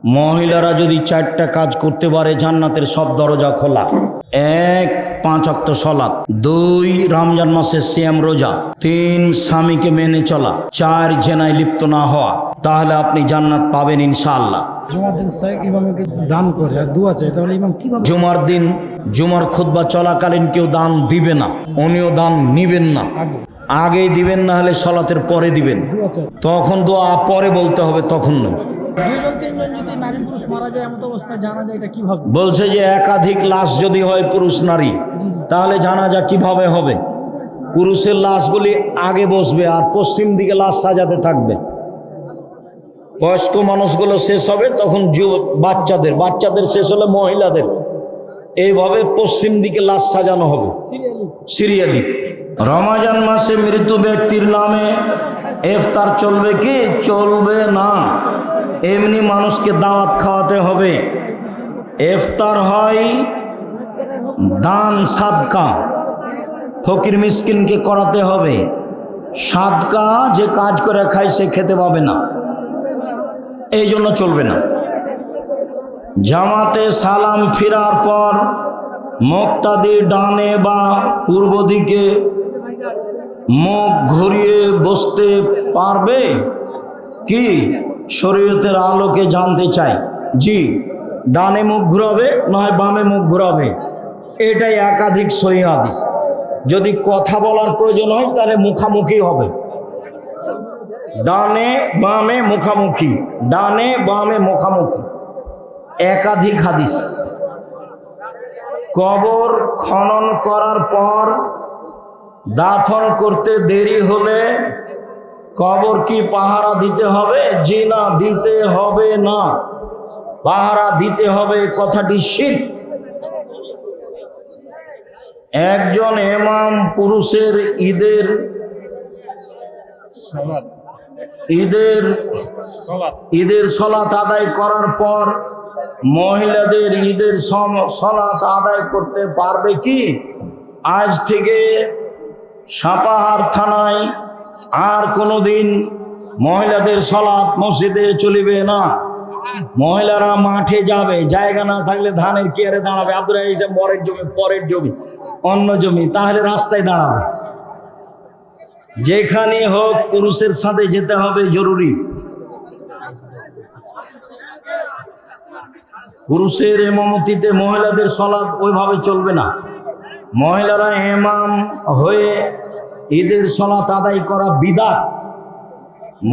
মহিলারা যদি 4টা কাজ করতে পারে জান্নাতের সব দরজা খোলা। 1, 5 ওয়াক্ত সালাত, 2 রমজান মাসের সিয়াম রোজা, 3 স্বামীকে মেনে চলা, 4 জেনায় লিপ্ত না হওয়া, তাহলে আপনি জান্নাত পাবেন ইনশাআল্লাহ। জুমার দিন ইমামকে দান করে আর দোয়া চাই, তাহলে ইমাম কিভাবে? জুমার দিন জুমার খুতবা চলাকালীন কেউ দান দিবে না, উনিও দান নিবেন না। আগেই দিবেন, না হলে সলাতের পরে দিবেন। তখন দোয়া পরে বলতে হবে, তখন নয়। দুইজন তিনজন যদি নারী পুরুষ মারা যায় এমন অবস্থায় জানাজা এটা কিভাবে? বলছে যে একাধিক লাশ যদি হয় পুরুষ নারী, তাহলে জানাজা কিভাবে হবে? পুরুষের লাশগুলি আগে বসবে আর পশ্চিম দিকে লাশ সাজাতে থাকবে। বয়স্ক মানুষগুলো শেষ হবে, তখন বাচ্চাদের শেষ হলে মহিলাদের, এইভাবে পশ্চিম দিকে লাশ সাজানো হবে সিরিয়ালি। রমজান মাসে মৃত ব্যক্তির নামে ইফতার চলবে কি? চলবে না। এমনি মানুষকে দাওয়াত খাওয়াতে হবে। ইফতার হয় দান সাদকা, ফকির মিসকিনকে করাতে হবে। সাদকা যে কাজ করে খায় সে খেতে পাবে না, এই জন্য চলবে না। জামাতে সালাম ফিরার পর মুক্তাদি ডানে বা পূর্ব দিকে মুখ ঘুরিয়ে বসতে পারবে কি? শরীয়তের আলোকে জানতে চাই। জি, ডানে মুখ ঘুরাবে, নয় বামে মুখ ঘুরাবে, এটাই একাধিক সহিহ হাদিস। যদি কথা বলার প্রয়োজন হয় তাহলে মুখামুখি হবে, ডানে বামে মুখামুখি, ডানে বামে মুখামুখি, একাধিক হাদিস। কবর খনন করার পর দাফন করতে দেরি হলে কবর কি পাহারা দিতে হবে? জি না, দিতে হবে না, পাহারা দিতে হবে, কথাটি শিরক। একজন ইমাম পুরুষের ঈদের সলাত আদায় করার পর মহিলাদের ঈদের সলাত আদায় করতে পারবে কি? আজ থেকে সাপাহার থানায় আর কোনোদিন মহিলাদের সলাত মসজিদে চলিবে না। মহিলারা মাঠে যাবে, জায়গা না থাকলে ধানের কেয়ারে দাঁড়াবে। আব্দুল হিসাব পরের জমি অন্য জমি, তাহলে রাস্তায় দাঁড়াবে। যেখানে হোক পুরুষের সাথে যেতে হবে, জরুরি। পুরুষের ইমামতিতে মহিলাদের সলাত ওইভাবে চলবে না। মহিলারা ইমাম হয়ে ঈদের সলাত আদায় করা বিদআত।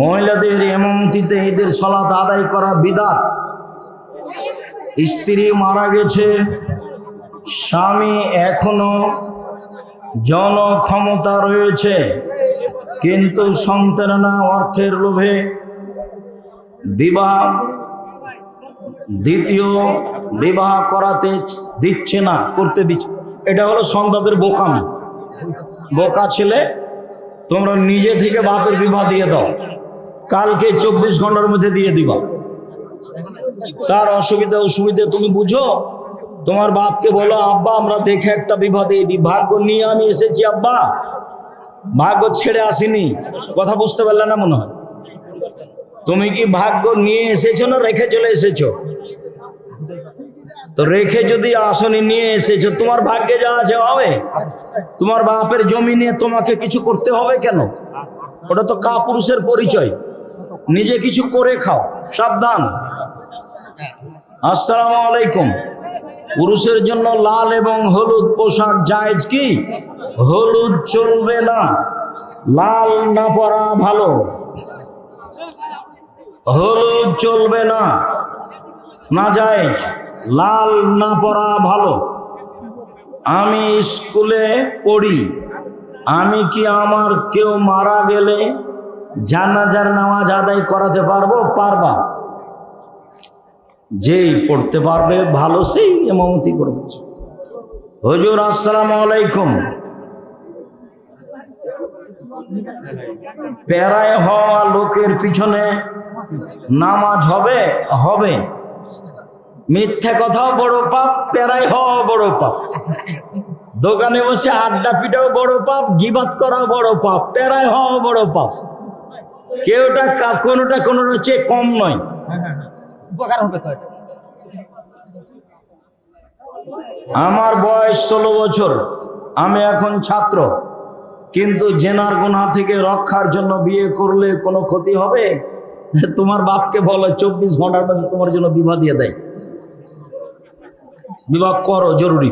মহিলাদের ইমামতিতে ঈদের সলাত আদায় করা বিদআত। স্ত্রী মারা গেছে, স্বামী এখনো জনক্ষমতা রয়েছে, কিন্তু সন্তানেরা অর্থের লোভে দ্বিতীয় বিবাহ করাতে দিচ্ছে না, করতে দিচ্ছে। এটা হলো সন্তানদের বোকামি। বোকা ছেলে, তোমরা নিজে থেকে বাপের বিবাহ দিয়ে দাও, কালকে 24 ঘন্টার মধ্যে দিয়ে দিবা। তার অসুবিধা তুমি বুঝো, তোমার বাপকে বলো, আব্বা আমরা দেখে একটা বিবাহ দিয়ে দিই, ভাগ্য নিয়ে আমি এসেছি আব্বা, ভাগ্য ছেড়ে আসিনি। কথা বুঝতে পারলে না মনে হয়? তুমি কি ভাগ্য নিয়ে এসেছো না রেখে চলে এসেছো? তো রেখে যদি আসনি, নিয়ে এসেছো, তোমার ভাগ্যে যা আছে হবে। তোমার বাপের জমি নিয়ে তোমাকে কিছু করতে হবে কেন? ওটা তো কাপুরুষের পরিচয়। নিজে কিছু করে খাও, সাবধান। আসসালামু আলাইকুম। পুরুষের জন্য লাল এবং হলুদ পোশাক জায়েজ কি? হলুদ চলবে না, লাল না পরা ভালো। হলুদ চলবে না, না জায়েজ, লাল না পরা ভালো। আমি স্কুলে পড়ি, আমি কি আমার কেউ মারা গেলে জানাজার নামাজ আদায় করাতে পারবো? পারবা। যেই পড়তে পারবে ভালো সেই ইমামতি করবে। হুজুর আসসালামু আলাইকুম, প্যারায় হওয়া লোকের পিছনে নামাজ হবে? হবে। মিথ্যা কথাও বড় পাপ, প্যারায় হওয়া বড় পাপ। দোকানে বসে আড্ডা পিটাও বড় পাপ, গিবাত করাও বড় পাপ, প্যারায় হওয়া বড় পাপ। কোনোটা চেয়ে কম নয়। উপকার হবে তো এটা। আমার বয়স 16 বছর, আমি এখন ছাত্র, কিন্তু জেনার গুনাহ থেকে রক্ষার জন্য বিয়ে করলে কোনো ক্ষতি হবে? তোমার বাপকে বলো 24 ঘন্টার মধ্যে তোমার জন্য বিবাহ দিয়ে দেয়, বিবাহ করো, জরুরি।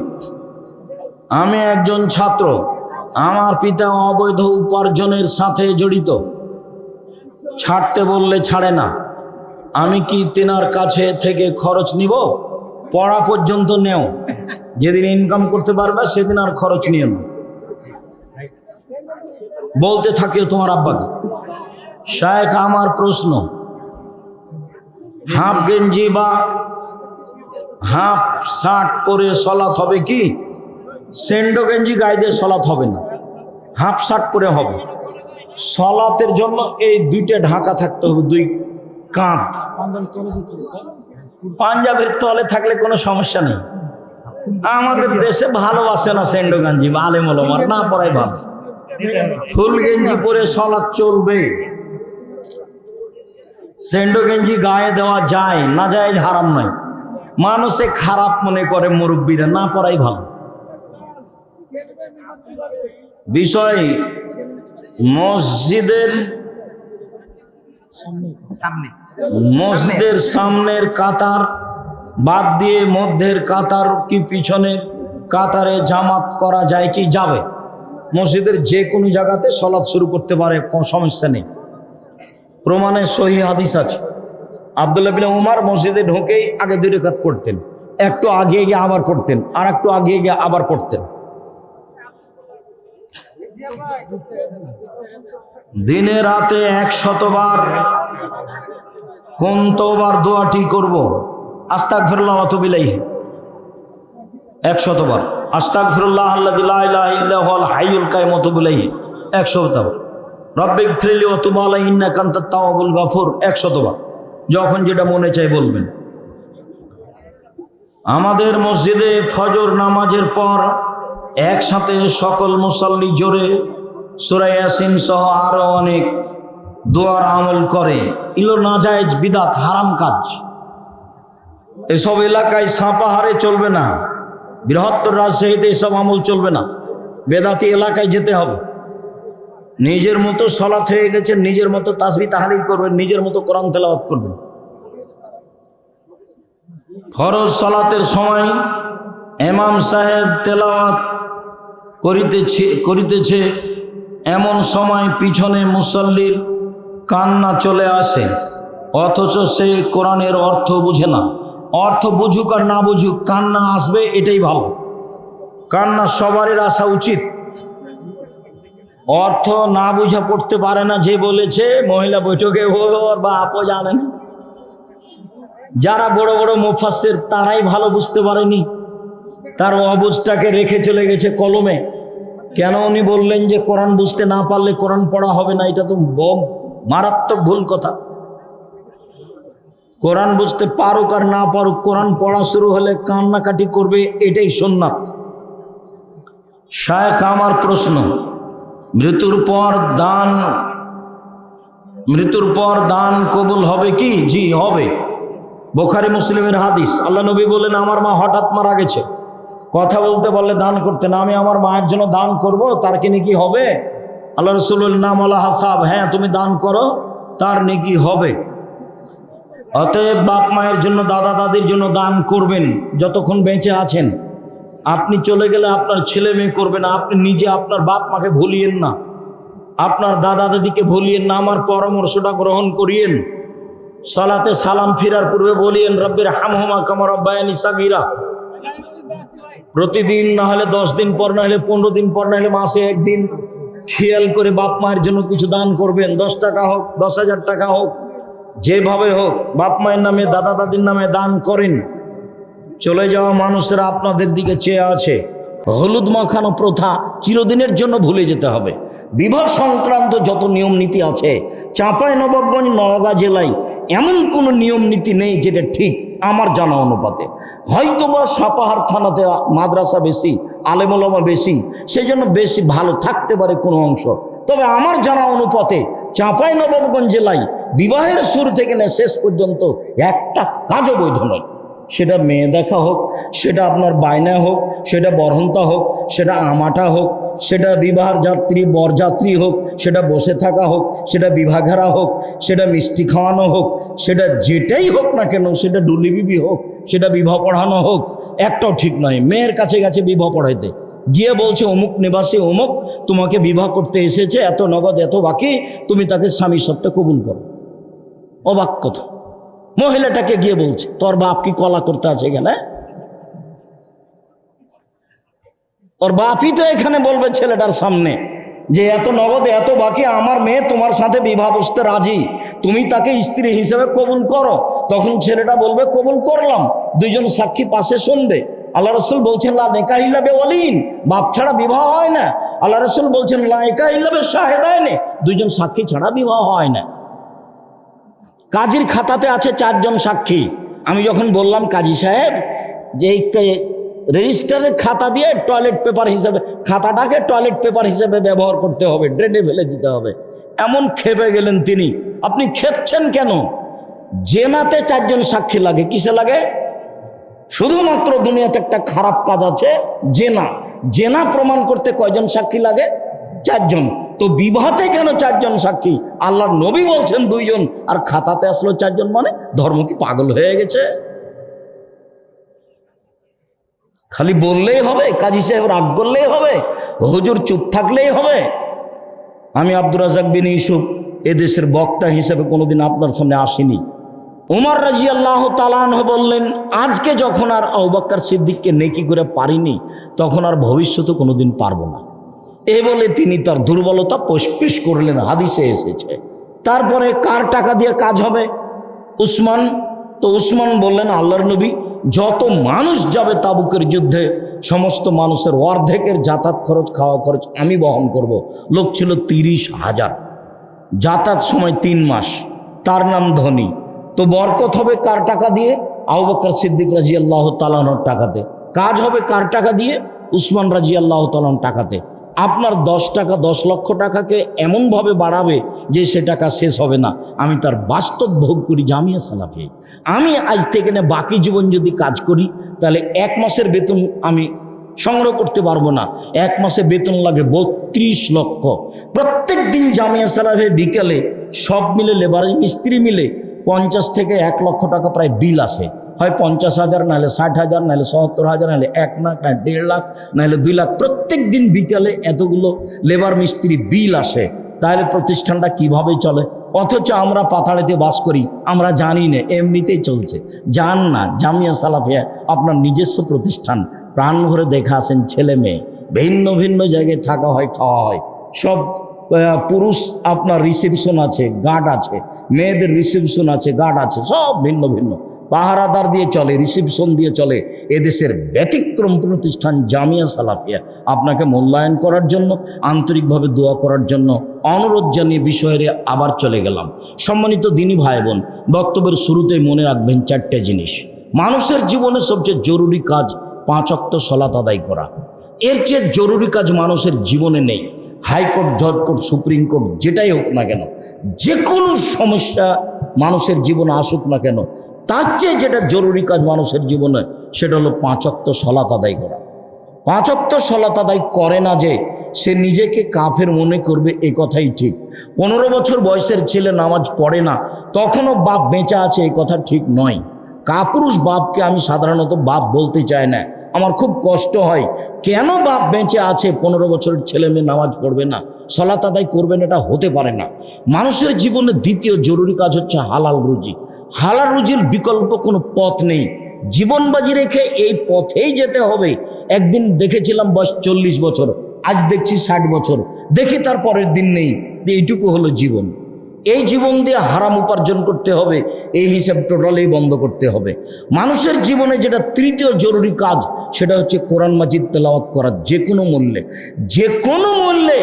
আমি একজন ছাত্র, আমার পিতা অবৈধ উপার্জনের সাথে জড়িত, ছাড়তে বললে ছাড়ে না। আমি কি তেনার কাছে থেকে খরচ নিব? পড়া পর্যন্ত নেও, যেদিন ইনকাম করতে পারবে সেদিন আর খরচ নিও না। বলতে থাকিও তোমার আব্বাকে। শায়েখ, আমার প্রশ্ন, হাফ গেঞ্জি বা হাফ শার্ট পরে সলাৎ হবে কি? সেন্ডো গেঞ্জি গায়ে দিয়ে সলাৎ হবে না, হাফ শার্ট পরে হবে। সলাতের জন্য এই দুইটা ঢাকা থাকতে হবে, দুই কাঁধ। পাঞ্জাবের তলে থাকলে কোনো সমস্যা নেই। আমাদের দেশে ভালোবাসে না সেন্ডো গেঞ্জি, আলেম ওলামার না পড়াই ভালো। ফুল গেঞ্জি পরে সলাৎ চলবে। সেন্ডো গেঞ্জি গায়ে দেওয়া যায় না, যায় হারাম নয়। মানুষে খারাপ মনে করে, মুরব্বীরা না পড়াই ভালো। বিষয় মসজিদের সামনের কাতার বাদ দিয়ে মধ্যের কাতার কি পিছনের কাতারে জামাত করা যায় কি? যাবে। মসজিদের যে কোনো জায়গাতে সলাৎ শুরু করতে পারে, কোনো সমস্যা নেই। প্রমাণে সহিহ হাদিস আছে। আব্দুল্লাহ বিন উমর মসজিদে ঢোকেই আগে 2 রাকাত পড়তেন, একটু আগিয়ে গিয়ে আবার পড়তেন, আর একটু আগিয়ে গিয়ে আবার পড়তেন। দিনে রাতে 100 বার কোন তওবার দোয়াটি করব? আস্তাগফিরুল্লাহ ওয়া আতুবু ইলাইহি 100 বার। আস্তাগফিরুল্লাহ আল্লাযী লা ইলাহা ইল্লা হুয়াল হাইয়ুল কাইয়ুম ওয়া আতুবু ইলাইহি 100 বার। রব্বিগফিরলি ওয়া তুব আলাইহি ইন্নাকা আনতাত তাওয়াবুল গফুর 100 বার। যখন যেটা মনে চাই বলবেন। আমাদের মসজিদে ফজর নামাজের পর একসাথে সকল মুসাল্লি জোরে সূরা ইয়াসিন সহ আরো অনেক দোয়ার আমল করে। এগুলো নাজায়েজ, বিদাত, হারাম কাজ। এসব এলাকায় সাপাহারে চলবে না, বৃহত্তর রাজশাহীতে এসব আমল চলবে না। বেদাতি এলাকায় যেতে হবে। নিজের মতো সলাত হয়ে গেছে, নিজের মতো তাসবিহ তাহলিল করবেন, নিজের মতো কোরআন তেলাওয়াত করবেন। ফরজ সালাতের সময় ইমাম সাহেব তেলাওয়াত করিতেছে, এমন সময় পিছনে মুসল্লির কান্না চলে আসে, অথচ সে কোরআনের অর্থ বুঝে না। অর্থ বুঝুক আর না বুঝুক, কান্না আসবে, এটাই ভালো। কান্না সবারই আসা উচিত। অর্থ না বুঝা পড়তে পারে না যে বলেছে, মহিলা বৈঠকে ওর বা আপো জানেন। যারা বড় বড় মুফাসসির তারাই ভালো বুঝতে পারেনি, তার অবুঝটাকে রেখে চলে গেছে কলমে। কেন উনি বললেন যে কোরআন বুঝতে না পারলে কোরআন পড়া হবে না? এটা তো মারাত্মক ভুল কথা। কোরআন বুঝতে পারুক আর না পারুক, কোরআন পড়া শুরু হলে কান্নাকাটি করবে, এটাই সুন্নাত। শায়েখ, আমার প্রশ্ন, মৃত্যুর পর দান কবুল হবে কি? জি হবে। বুখারী মুসলিমের হাদিস। আল্লাহ নবী বলেন, আমার মা হঠাৎ মারা গেছে, কথা বলতে বললে দান করতে না, আমি আমার মায়ের জন্য দান করব, তার কি নেকি হবে? আল্লাহ রাসূল নাম আল্লাহ হাসাব, হ্যাঁ তুমি দান করো, তার নেকি হবে। অতএব বাপ মায়ের জন্য, দাদা দাদির জন্য দান করবেন যতক্ষণ বেঁচে আছেন। আপনি চলে গেলে আপনার ছেলে মেয়ে করবে না। আপনি নিজে আপনার বাপ মাকে ভুলিয়েন না, আপনার দাদা দাদিকে ভুলিয়েন না। আমার পরামর্শটা গ্রহণ করিয়েন। সালাতে সালাম ফিরার পূর্বে বলিয়েন, রব্বির হামহুমা কামা রাব্বায়ানি সাগীরা। প্রতিদিন না হলে 10 দিন পর, না হলে 15 দিন পর, না হলে মাসে একদিন খেয়াল করে বাপ মায়ের জন্য কিছু দান করবেন। 10 টাকা হোক, 10,000 টাকা হোক, যেভাবে হোক বাপ মায়ের নামে, দাদা দাদির নামে দান করেন। চলে যাওয়া মানুষেরা আপনাদের দিকে চেয়ে আছে। হলুদ মাখানো প্রথা চিরদিনের জন্য ভুলে যেতে হবে। বিবাহ সংক্রান্ত যত নিয়ম নীতি আছে, চাঁপাইনবাবগঞ্জ, নওগাঁ জেলায় এমন কোনো নিয়ম নীতি নেই যেটা ঠিক আমার জানা অনুপাতে। হয়তোবা সাপাহার থানাতে মাদ্রাসা বেশি, আলেম ওলামা বেশি, সেই জন্য বেশি ভালো থাকতে পারে কোনো অংশ। তবে আমার জানা অনুপাতে চাঁপাইনবাবগঞ্জ জেলায় বিবাহের শুরু থেকে না শেষ পর্যন্ত একটা কাজও বৈধ নয়। সেটা মেয়ে দেখা হোক, সেটা আপনার বায়না হোক, সেটা বরহন্তা হোক, সেটা আমাটা হোক, সেটা বিবাহ যাত্রী বরযাত্রী হোক, সেটা বসে থাকা হোক, সেটা বিবাহেরা হোক, সেটা মিষ্টি খাওয়ানো হোক, সেটা যেটাই হোক না কেন, সেটা ডুলি বিবি হোক, সেটা বিবাহ পড়ানো হোক, একটাও ঠিক নয়। মেয়ের কাছে গেছে বিবাহ পড়াইতে, গিয়ে বলছে অমুক নিবাসী অমুক তোমাকে বিবাহ করতে এসেছে, এত নগদ এত বাকি, তুমি তাকে স্বামী সত্ত্বে কবুল করো। অবাক কথা। মহিলাটাকে গিয়ে বলছে তোর বাপ কি কলা করতে আছে এখানে? ওর বাপই তো এখানে বলবে ছেলেটার সামনে যে এত নগদ এত বাকি, আমার মেয়ে তোমার সাথে বিবাহ বসতে রাজি, তুমি তাকে স্ত্রী হিসেবে কবুল করো। তখন ছেলেটা বলবে কবুল করলাম, দুইজন সাক্ষী পাশে শুনবে। আল্লাহ রসুল বলছেন লা নিকাহ ইল্লা বিওয়ালিন, বাপ ছাড়া বিবাহ হয় না। আল্লাহ রসুল বলছেন লা নিকাহ ইল্লা বিশাহিদাইন, দুইজন সাক্ষী ছাড়া বিবাহ হয় না। কাজীর খাতাতে আছে 4 জন সাক্ষী। আমি যখন বললাম কাজী সাহেব যে এই রেজিস্টারের খাতা দিয়ে টয়লেট পেপার হিসেবে, খাতাটাকে টয়লেট পেপার হিসেবে ব্যবহার করতে হবে, ড্রেনে ফেলে দিতে হবে, এমন খেপে গেলেন তিনি। আপনি খেপছেন কেন? জেনাতে 4 জন সাক্ষী লাগে। কিসে লাগে? শুধুমাত্র দুনিয়াতে একটা খারাপ কাজ আছে, জেনা। জেনা প্রমাণ করতে কয়জন সাক্ষী লাগে? 4 জন। তো বিবাহতে কেন 4 জন সাক্ষী? আল্লাহর নবী বলছেন 2 জন, আর খাতাতে আসলো 4 জন। মানে ধর্ম কি পাগল হয়ে গেছে? খালি বললেই হবে? কাজী সাহেব রাগ করলেই হবে? হুজুর চুপ থাকলেই হবে? আমি আব্দুর রাজ্জাক বিন ইউসুফ এদেশের বক্তা হিসেবে কোনোদিন আপনার সামনে আসিনি। উমর রাদিয়াল্লাহু তাআলা আনহু বললেন, আজকে যখন আর আবু বকর সিদ্দিককে নেকি করে পারিনি, তখন আর ভবিষ্যতে কোনোদিন পারবো না। এই বলে তিনি তার দুর্বলতা পেশ করলেন, হাদিসে এসেছে। তারপরে কার টাকা দিয়ে কাজ হবে? উসমান। তো উসমান বললেন, আল্লাহর নবী, যত মানুষ যাবে তাবুকের যুদ্ধে সমস্ত মানুষের অর্ধেকের যাতায়াত খরচ খাওয়া খরচ আমি বহন করব। লোক ছিল 30,000, যাতায়াত সময় 3 মাস। তার নাম ধনী। তো বরকত হবে কার টাকা দিয়ে? আবু বকর সিদ্দিক রাদিয়াল্লাহু তাআলা আনহুর টাকাতে। কাজ হবে কার টাকা দিয়ে? উসমান রাদিয়াল্লাহু তাআলা আনহুর টাকাতে। আপনার 10 টাকা 10 লক্ষ টাকাকে এমনভাবে বাড়াবে যে সে টাকা শেষ হবে না। আমি তার বাস্তব ভোগ করি জামিয়া সালাফিয়া। আমি আজ থেকে না বাকি জীবন যদি কাজ করি, তাহলে 1 মাসের বেতন আমি সংগ্রহ করতে পারবো না। 1 মাসে বেতন লাগে 32 লক্ষ। প্রত্যেক দিন জামিয়া সালাফিয়া বিকেলে সব মিলে লেবার মিস্ত্রি মিলে 50 থেকে 1 লক্ষ টাকা প্রায় বিল আসে। হয় 50,000, নাহলে 60,000, নাহলে 70,000, নাহলে 1 লাখ, না 1.5 লাখ, নাহলে 2 লাখ। প্রত্যেক দিন বিকালে এতগুলো লেবার মিস্ত্রি বিল আসে। তাহলে প্রতিষ্ঠানটা কিভাবে চলে? অথচ আমরা পাতাড়িতে বাস করি, আমরা জানি না, এমনিতেই চলছে। জান না, জামিয়া সালাফিয়া আপনার নিজস্ব প্রতিষ্ঠান। প্রাণ ভরে দেখা আসেন, ছেলে মেয়ে ভিন্ন ভিন্ন জায়গায় থাকা হয়, খাওয়া হয়। সব পুরুষ আপনার রিসেপশন আছে, গার্ড আছে, মেয়েদের রিসেপশন আছে, গার্ড আছে, সব ভিন্ন ভিন্ন পাহারাদার দিয়ে চলে, রিসেপশন দিয়ে চলে। এদেশের ব্যতিক্রম প্রতিষ্ঠান জামিয়া সালাফিয়া। আপনাকে মূল্যায়ন করার জন্য, আন্তরিকভাবে দোয়া করার জন্য অনুরোধ জানিয়ে বিষয়ে আবার চলে গেলাম। সম্মানিত দিনী ভাই বোন, বক্তব্যের শুরুতেই মনে রাখবেন 4টে জিনিস। মানুষের জীবনে সবচেয়ে জরুরি কাজ 5 ওয়াক্ত সালাত আদায় করা। এর চেয়ে জরুরি কাজ মানুষের জীবনে নেই। হাইকোর্ট, জজ কোর্ট, সুপ্রিম কোর্ট, যেটাই হোক না কেন, যে কোনো সমস্যা মানুষের জীবনে আসুক না কেন, তার চেয়ে যেটা জরুরি কাজ মানুষের জীবনে, সেটা হলো 5 ওয়াক্ত সালাত আদায় করা। 5 ওয়াক্ত সালাত আদায় করে না যে সে নিজেকে কাফের মনে করবে, এ কথাই ঠিক। 15 বছর বয়সের ছেলে নামাজ পড়ে না, তখনও বাপ বেঁচে আছে, এই কথা ঠিক নয়। কাপুরুষ বাপকে আমি সাধারণত বাপ বলতে চাই না। আমার খুব কষ্ট হয়, কেন বাপ বেঁচে আছে 15 বছরের ছেলে মেয়ে নামাজ পড়বে না, সালাত আদায় করবেন? এটা হতে পারে না। মানুষের জীবনে দ্বিতীয় জরুরি কাজ হচ্ছে হালাল রুজি। হালাল রুজির বিকল্প কোনো পথ নেই। জীবন বাজি রেখে এই পথেই যেতে হবে। একদিন দেখেছিলাম বয়স 40 বছর, আজ দেখছি 60 বছর, দেখি তার পরের দিন নেই। এইটুকু হলো জীবন। এই জীবন দিয়ে হারাম উপার্জন করতে হবে, এই হিসাব টোটালি বন্ধ করতে হবে। মানুষের জীবনে যেটা তৃতীয় জরুরি কাজ, সেটা হচ্ছে কোরআন মাজিদ তেলাওয়াত করা। যে কোনো মূল্যে, যে কোনো মূল্যে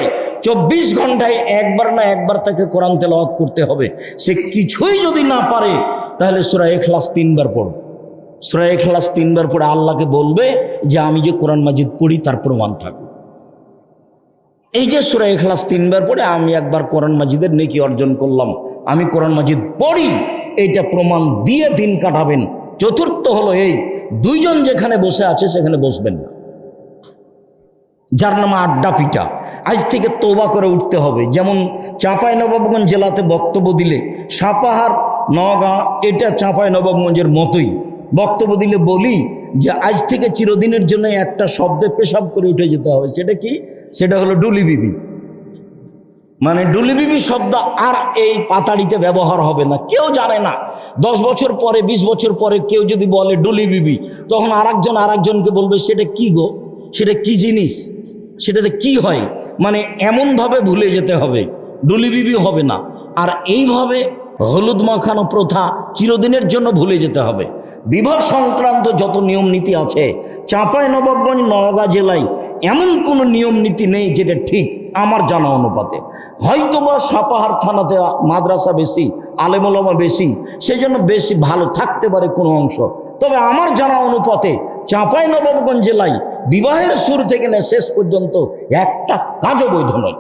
24 ঘন্টায় একবার না একবার তাকে কোরআন তেলাওয়াত করতে হবে। সে কিছুই যদি না পারে, তাহলে সূরা ইখলাস 3 বার পড়ো। সূরা ইখলাস 3 বার পড়ে আল্লাহকে বলবে যে আমি যে কোরআন মাজিদ পড়ি তার প্রমাণ থাকবে। এই যে সূরা ইখলাস 3 বার পড়ে আমি একবার কোরআন মাজিদের নেকি অর্জন করলাম, আমি কোরআন মাজিদ পড়ি, এইটা প্রমাণ দিয়ে দিন কাটাবেন। চতুর্থ হলো এই, দুইজন যেখানে বসে আছে সেখানে বসবেন না, যার নাম আড্ডা পিটা। আজ থেকে তওবা করে উঠতে হবে। যেমন চাঁপাইনবাবগঞ্জ জেলাতে বক্তব্য দিলে, সাপাহার, নওগাঁ এটা চাঁপাইনবাবগঞ্জের মতোই বক্তব্য দিলে বলি যে আজ থেকে চিরদিনের জন্য একটা শব্দে পেশাব করে উঠে যেতে হবে। সেটা কি? সেটা হলো ডুলি বিবি। মানে ডুলি বিবি শব্দ আর এই পাতাড়িতে ব্যবহার হবে না। কেউ জানে না, 10 বছর পরে 20 বছর পরে কেউ যদি বলে ডুলি বিবি, তখন আরেকজনকে বলবে সেটা কি গো, সেটা কি জিনিস, সেটাতে কি হয়। মানে এমনভাবে ভুলে যেতে হবে, ডুলি বিবি হবে না। আর এইভাবে হলুদ মাখানো প্রথা চিরদিনের জন্য ভুলে যেতে হবে। বিবাহ সংক্রান্ত যত নিয়ম নীতি আছে চাঁপাইনবাবগঞ্জ, নওগাঁ জেলায় এমন কোনো নিয়ম নীতি নেই যেটা ঠিক আমার জানা অনুপাতে। হয়তোবা সাপাহার থানাতে মাদ্রাসা বেশি, আলেম ওলামা বেশি, সেই জন্য বেশি ভালো থাকতে পারে কোনো অংশ। তবে আমার জানা অনুপাতে চাঁপাইনবাবগঞ্জ জেলায় বিবাহের শুরু থেকে না শেষ পর্যন্ত একটা কাজও বৈধ নয়।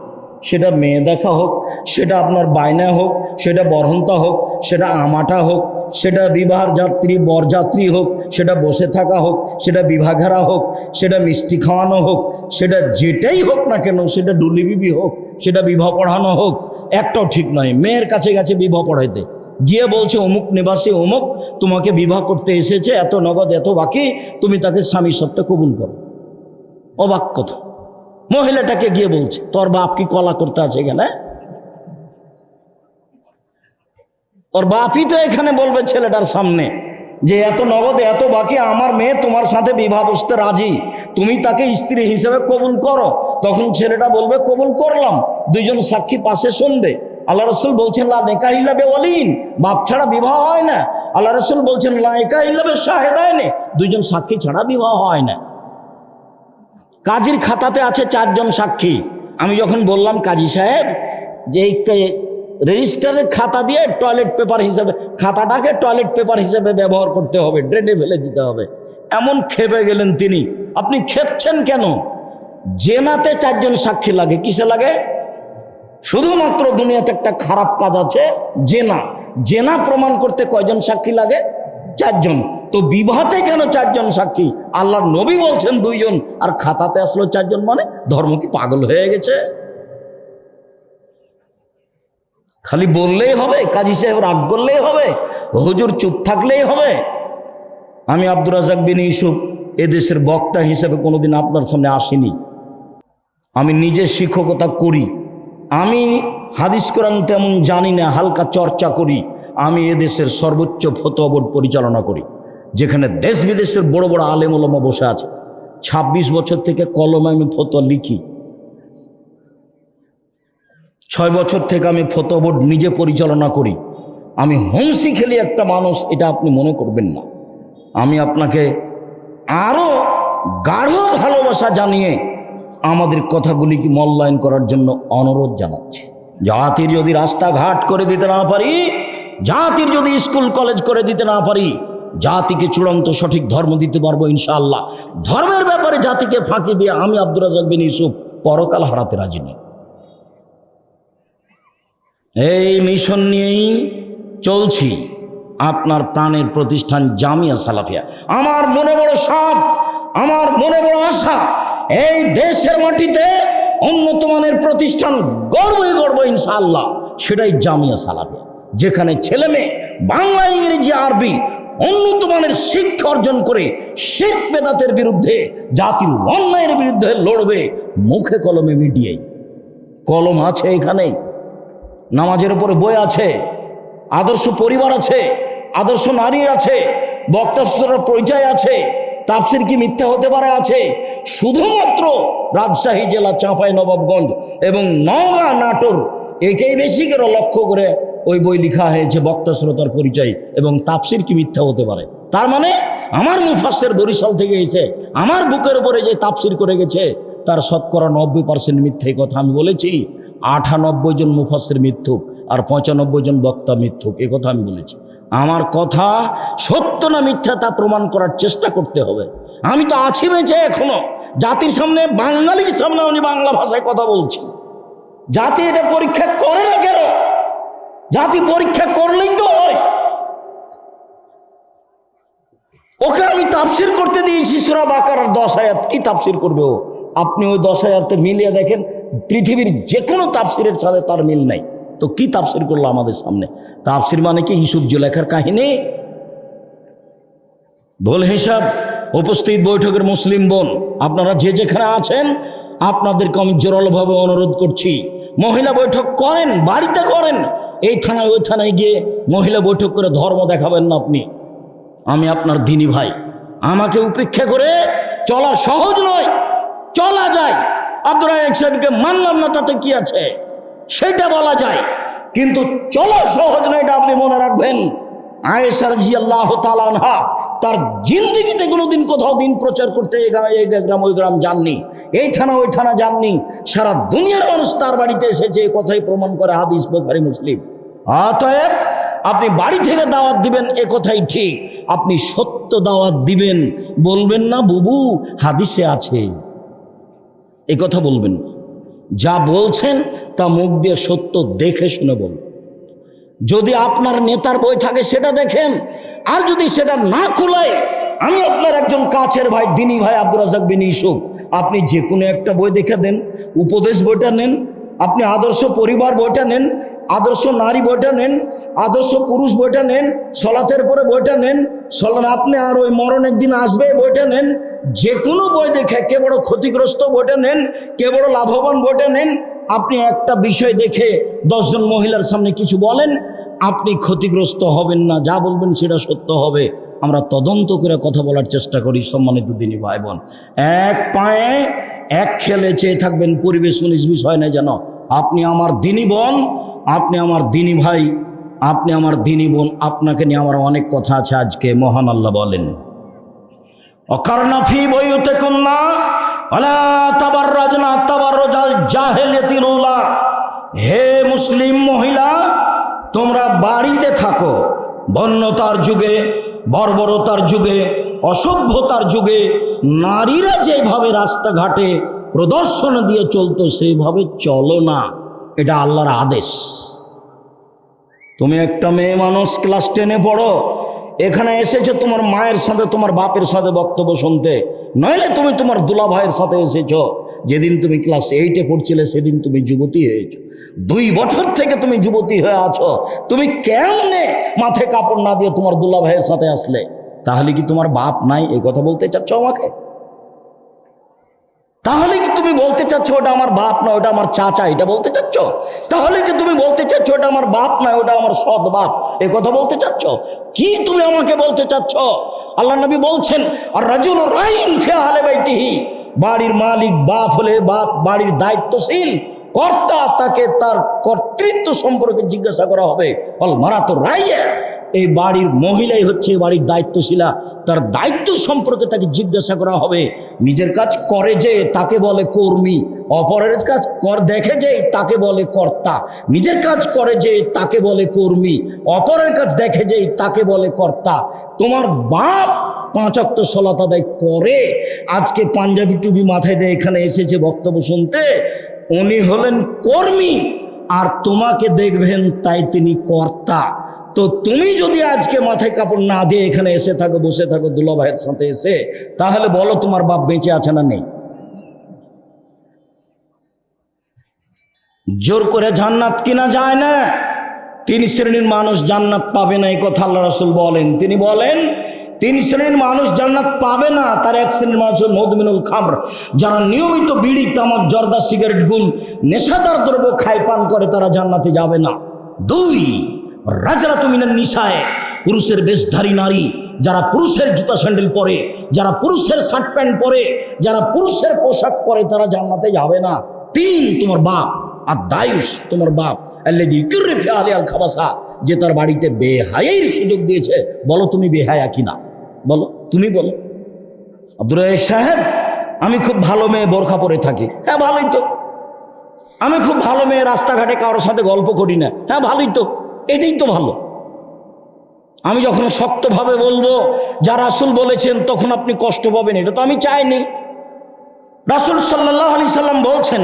সেটা মেয়ে দেখা হোক, সেটা আপনার বায়না হোক, সেটা বরহন্তা হোক, সেটা আমাটা হোক, সেটা বিবাহের যাত্রী বরযাত্রী হোক, সেটা বসে থাকা হোক, সেটা বিবাহেরা হোক, সেটা মিষ্টি খাওয়ানো হোক, সেটা যেটাই হোক না কেন, সেটা ডুলি বিবি হোক, সেটা বিবাহ পড়ানো হোক, একটাও ঠিক নয়। মেয়ের কাছে গেছে বিবাহ পড়াইতে, গিয়ে বলছে অমুক নিবাসী অমুক তোমাকে বিবাহ করতে এসেছে, এত নগদ এত বাকি, তুমি তাকে স্বামী সত্ত্বে কবুল করো। অবাক কথা। মহিলাটাকে গিয়ে বলছে তোর বাপ কি কলা করতে আছে এখানে? ওর বাপই তো এখানে বলবে ছেলেটার সামনে যে এত নগদ এত বাকি, আমার মেয়ে তোমার সাথে বিবাহ বসতে রাজি, তুমি তাকে স্ত্রী হিসেবে কবুল করো। তখন ছেলেটা বলবে কবুল করলাম, দুইজন সাক্ষী পাশে শুনবে। আল্লাহ রসুল বলছেন লা নিকাহ ইল্লা বিওয়ালিন, বাপ ছাড়া বিবাহ হয় না। আল্লাহ রসুল বলছেন লা নিকাহ ইল্লা বিশাহিদাইন, দুইজন সাক্ষী ছাড়া বিবাহ হয় না। কাজীর খাতাতে আছে 4 জন সাক্ষী। আমি যখন বললাম কাজী সাহেব যে রেজিস্টারের খাতা দিয়ে টয়লেট পেপার হিসেবে, খাতাটাকে টয়লেট পেপার হিসেবে ব্যবহার করতে হবে, ড্রেনে ফেলে দিতে হবে, এমন খেপে গেলেন তিনি। আপনি খেপছেন কেন? জেনাতে 4 জন সাক্ষী লাগে। কিসে লাগে? শুধুমাত্র দুনিয়াতে একটা খারাপ কাজ আছে জেনা, জেনা প্রমাণ করতে কয়জন সাক্ষী লাগে? 4 জন। তো বিবাহতে কেন 4 জন সাক্ষী? আল্লাহর নবী বলছেন 2 জন, আর খাতাতে আসলো 4 জন। মানে ধর্ম কি পাগল হয়ে গেছে? খালি বললেই হবে? কাজী সাহেব রাগ করলেই হবে? হুজুর চুপ থাকলেই হবে? আমি আব্দুর রাজ্জাক বিন ইউসুফ এদেশের বক্তা হিসেবে কোনোদিন আপনার সামনে আসিনি। আমি নিজে শিক্ষকতা করি, আমি হাদিস কোরআন তেমন জানি না, হালকা চর্চা করি। আমি এদেশের সর্বোচ্চ ফতোয়া বোর্ড পরিচালনা করি, যেখানে দেশ বিদেশের বড় বড় আলেম ওলামা বসে আছে। 26 বছর থেকে কলমে আমি ফতোয়া লিখি। 6 বছর থেকে আমি ফতোয়া বোর্ড নিজে পরিচালনা করি। আমি হংসি খেলি একটা মানুষ, এটা আপনি মনে করবেন না। আমি আপনাকে আরো গাঢ় ভালোবাসা জানিয়ে আমাদের কথাগুলিকে মূল্যায়ন করার জন্য অনুরোধ জানাচ্ছি। জাতির যদি রাস্তাঘাট করে দিতে না পারি, জাতির যদি স্কুল কলেজ করে দিতে না পারি, জাতিকে চূড়ান্ত সঠিক ধর্ম দিতে পারবো ইনশাআল্লাহ। ধর্মের ব্যাপারে জাতিকে ফাঁকি দিয়ে আমি আব্দুর রাজ্জাক বিন ইউসুফ পরকাল হারাতে রাজি নেই। এই মিশন নিয়েই চলছি। আপনার প্রাণের প্রতিষ্ঠান জামিয়া সালাফিয়া। আমার মনে বড় শখ, আমার মনে বড় আশা, এই দেশের মাটিতে উন্নত মানের প্রতিষ্ঠান গড়বই গড়ব ইনশাআল্লাহ। সেটাই জামিয়া সালাফিয়া, যেখানে ছেলে মেয়ে বাংলা ইংরেজি আরবি উন্নত মানের শিক্ষা অর্জন করে শিরক বেদাতের বিরুদ্ধে, জাতির অন্যায়ের বিরুদ্ধে লড়বে মুখে কলমে মিডিয়ায়। কলম আছে এখানে, নামাজের উপরে বই আছে, আদর্শ পরিবার আছে, আদর্শ নারী আছে, বক্তব্যের পরিচয় আছে, তাফসির কি মিথ্যা হতে পারে আছে। শুধুমাত্র রাজশাহী জেলা চাঁপাইনবাবগঞ্জ এবং নওগাঁ নাটোর একেই বেশি করে লক্ষ্য করে ওই বই লেখা হয়েছে, বক্তা শ্রোতার পরিচয় এবং তাফসির কি মিথ্যা হতে পারে। তার মানে আমার মুফাসসির বরিশাল থেকে এসে আমার বুকের উপরে যে তাফসির করে গেছে তার শতকরা 90% মিথ্যা। এই কথা আমি বলেছি। 98 জন মুফাসসির মিথ্যুক আর 95 জন বক্তা মিথ্যুক, এ কথা আমি বলেছি। আমার কথা সত্য না মিথ্যা তা প্রমাণ করার চেষ্টা করতে হবে। আমি তো আছি বেঁচে এখনো, জাতির সামনে, বাঙালির সামনে আমি বাংলা ভাষায় কথা বলছি। জাতি এটা পরীক্ষা করে না কেন? জাতি পরীক্ষা করলেই তো হয়। ওকে আমি তাফসির করতে দিয়েছি সূরা বাকারার 10 আয়াত, কি তাফসির করবে ও? আপনি ওই 10 আয়াতে মিলিয়ে দেখেন, পৃথিবীর যে কোনো তাফসিরের সাথে তার মিল নাই। তো কি তাফসির করলো আমাদের সামনে? তাফসির মানে কি ইউসুফ জুলেখার কাহিনী? ভুল হিসাব। উপস্থিত বৈঠকের মুসলিম বোন, আপনারা যে যেখানে আছেন, আপনাদেরকে আমি জোরালোভাবে অনুরোধ করছি, মহিলা বৈঠক করেন, বাড়িতে করেন। এই থানায় ওই থানায় গিয়ে মহিলা বৈঠক করে ধর্ম দেখাবেন না আপনি। আমি আপনার দিনী ভাই, আমাকে উপেক্ষা করে চলা সহজ নয়, চলা যায়। আব্দুর রাজ্জাক সাহেবকে মানলাম না, তাতে কি আছে, সেটা বলা যায়, কিন্তু চলা সহজ নয়, এটা আপনি মনে রাখবেন। আয়েশা রাদিয়াল্লাহু তাআলা আনহা তার জিন্দেগিতে কোনোদিন কোথাও দিন প্রচার করতে এই গ্রাম ওই গ্রাম যাননি, এই থানা ওই থানা যাননি। সারা দুনিয়ার মানুষ তার বাড়িতে এসেছে, এই কথাই প্রমাণ করে হাদিস বুখারী মুসলিম। অতএব আপনি বাড়ি থেকে দাওয়াত দিবেন, এ কথাই ঠিক। আপনি সত্য দাওয়াত দিবেন, বলবেন না বুবু হাদিসে আছে, এ কথা বলবেন না। যা বলছেন তা মুখ দিয়ে সত্য দেখে শুনে বলুন। যদি আপনার নেতার বই থাকে সেটা দেখেন, আর যদি সেটা না খোলায়, আমি আপনার একজন কাছের ভাই, দিনী ভাই আব্দুর রাজ্জাক বিন ইউসুফ, আপনি যে কোনো একটা বই দেখে দেন। উপদেশ বইটা নেন, আপনি আদর্শ পরিবার বইটা নেন, আদর্শ নারী বইটা নেন, আদর্শ পুরুষ বইটা নেন, সলাতের পরে বইটা নেন, আপনি আর ওই মরণ একদিন আসবে বইটা নেন। যে কোনো বই দেখে, কে বড় ক্ষতিগ্রস্ত বইটা নেন, কে বড় লাভবান বইটা নেন। আপনি একটা বিষয় দেখে 10 জন মহিলার সামনে কিছু বলেন, আপনি ক্ষতিগ্রস্ত হবেন না, যা বলবেন সেটা সত্য হবে। আমরা তদন্ত করে কথা বলার চেষ্টা করি। সম্মানিত দিনী ভাই বোন, এক পায়ে এক খেলে চেয়ে থাকবেন, পরিবেশ 19 বিষয় না যেন। আপনি আমার দিনী বোন, আপনি আমার দিনী ভাই, আপনি আমার দিনী বোন, আপনাকে নিয়ে আমার অনেক কথা আছে আজকে। মহান আল্লাহ বলেন, অকারনা ফি বুয়ুতিকুন্না ওয়ালা তাবাররাজনা তাবাররুজাল জাহিলিয়াতিল উলা। হে মুসলিম মহিলা, তোমরা বাড়িতে থাকো। বন্যতার যুগে, বর্বরতার যুগে, অসভ্যতার যুগে নারীরা যেভাবে রাস্তাঘাটে প্রদর্শন দিয়ে চলতো, সেইভাবে চলো না, এটা আল্লাহর আদেশ। তুমি একটা মেয়ে মানুষ, ক্লাস 10-এ পড়ো, এখানে এসেছো তোমার মায়ের সাথে তোমার বাপের সাথে বক্তব্য শুনতে, নইলে তুমি তোমার দুলা ভাইয়ের সাথে এসেছো। যেদিন তুমি ক্লাস 8-এ পড়ছিলে সেদিন তুমি যুবতী হয়েছো। 2 বছর থেকে তুমি যুবতী হয়ে আছো। তুমি কেমনে মাথায় কাপড় না দিয়ে তোমার দুলা ভাইয়ের সাথে আসলে? তাহলে কি তোমার বাপ নাই? এই কথা বলতে চাচ্ছ আমাকে? তাহলে কি তুমি বলতে চাচ্ছ ওটা আমার বাপ না, ওটা আমার চাচা, এটা বলতে চাচ্ছ? তাহলে কি তুমি বলতে চাচ্ছ ওটা আমার বাপ না, ওটা আমার সৎ বাপ, এ কথা বলতে চাচ্ছ? কি তুমি আমাকে বলতে চাচ্ছ? আল্লাহ নবী বলছেন, আর রাজুল রাইন ফি আহলি বাইতিহি, বাড়ির মালিক বাপ হলে বাপ, বাড়ির দায়িত্বশীল কর্তা, তাকে তার কর্তৃত্ব সম্পর্কে জিজ্ঞাসা করা হবে। অল মারাত রাইয়া, এই বাড়ির মহিলাই হচ্ছে বাড়ির দায়িত্বশীলা, তার দায়িত্ব সম্পর্কে তাকে জিজ্ঞাসা করা হবে। নিজের কাজ করে যে তাকে বলে কর্মী, অপরের কাজ দেখে যে তাকে বলে কর্তা। নিজের কাজ করে যে তাকে বলে কর্মী, অপরের কাজ দেখে যে তাকে বলে কর্তা। তোমার বাপ 5 ওয়াক্ত সালাত আদায় করে, আজকে পাঞ্জাবি টুপি মাথায় দিয়ে এখানে এসেছে বক্তব্য শুনতে, উনি হলেন কর্মী, আর তোমাকে দেখবেন তাই তিনি কর্তা। তো তুমি যদি আজকে মাথায় কাপড় না দিয়ে এখানে এসে থাকো, বসে থাকো দুলা ভাইয়ের সাথে এসে, তাহলে বলো তোমার বাপ বেঁচে আছে না নেই? জোর করে জান্নাত কিনা যায় না। 3 শ্রেণীর মানুষ জান্নাত পাবে না, এই কথা আল্লাহ রাসূল বলেন। তিনি বলেন 3 শ্রেণীর মানুষ জান্নাত পাবে না। তার 1 শ্রেণীর মানুষ মুদমিনুল খামর, যারা নিয়মিত বিড়ি, তামাক, জর্দা, সিগারেট, গুল, নেশাদার দ্রব্য খায়, পান করে, তারা জান্নাতে যাবে না। 2 রাজরাতু মিনান নিসায়ে, পুরুষের বেশধারী নারী, যারা পুরুষের জুতা স্যান্ডেল পরে, যারা পুরুষের শার্ট প্যান্ট পরে, যারা পুরুষের পোশাক পরে, তারা জান্নাতে যাবে না। 3 তোমার বাপ, আর দায়ুস তোমার বাপ, আল্লাযী ইউকিরু ফি আহলিল খাবাসা, যে তার বাড়িতে বেহায়ার সুযোগ দিয়েছে। বলো তুমি বেহায়া কিনা, বলো, তুমি বলো। আব্দুর রাজ্জাক সাহেব, আমি খুব ভালো মেয়ে, বোরখা পরে থাকি। হ্যাঁ ভালোই তো। আমি খুব ভালো মেয়ে, রাস্তাঘাটে কারোর সাথে গল্প করি না। হ্যাঁ ভালোই তো, এটাই তো ভালো। আমি যখন শক্তভাবে বলবো যা রাসূল বলেছেন, তখন আপনি কষ্ট পাবেন, এটা তো আমি চাইনি। রাসূল সাল্লাল্লাহু আলাইহি সাল্লাম বলছেন,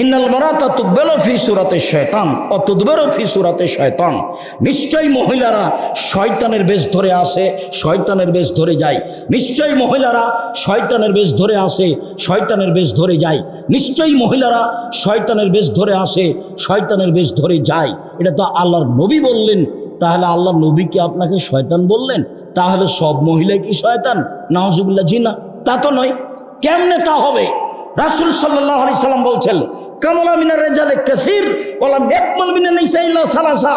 ইন্নাল মারাতা তুকবালু ফি সূরাতি শায়তান ও তুদবারু ফি সূরাতি শায়তান, নিশ্চয়ই মহিলারা শয়তানের বেশ ধরে আসে, শয়তানের বেশ ধরে যায়। নিশ্চয়ই মহিলারা শয়তানের বেশ ধরে আসে, শয়তানের বেশ ধরে যায়। নিশ্চয়ই মহিলারা শয়তানের বেশ ধরে আসে, শয়তানের বেশ ধরে যায়। এটা তো আল্লাহর নবী বললেন। তাহলে আল্লাহর নবী কি আপনাকে শয়তান বললেন? তাহলে সব মহিলাই কি শয়তান? নাউজুবিল্লাহ, জি না, তা তো নয়। কেমনে তা হবে? রাসূল সাল্লাল্লাহু আলাইহি সাল্লাম বলছেন, কামালা মিনার রিজালি কাসীর ওয়ালাম ইয়াকমাল মিনান নিসা ইল্লা সালাসা,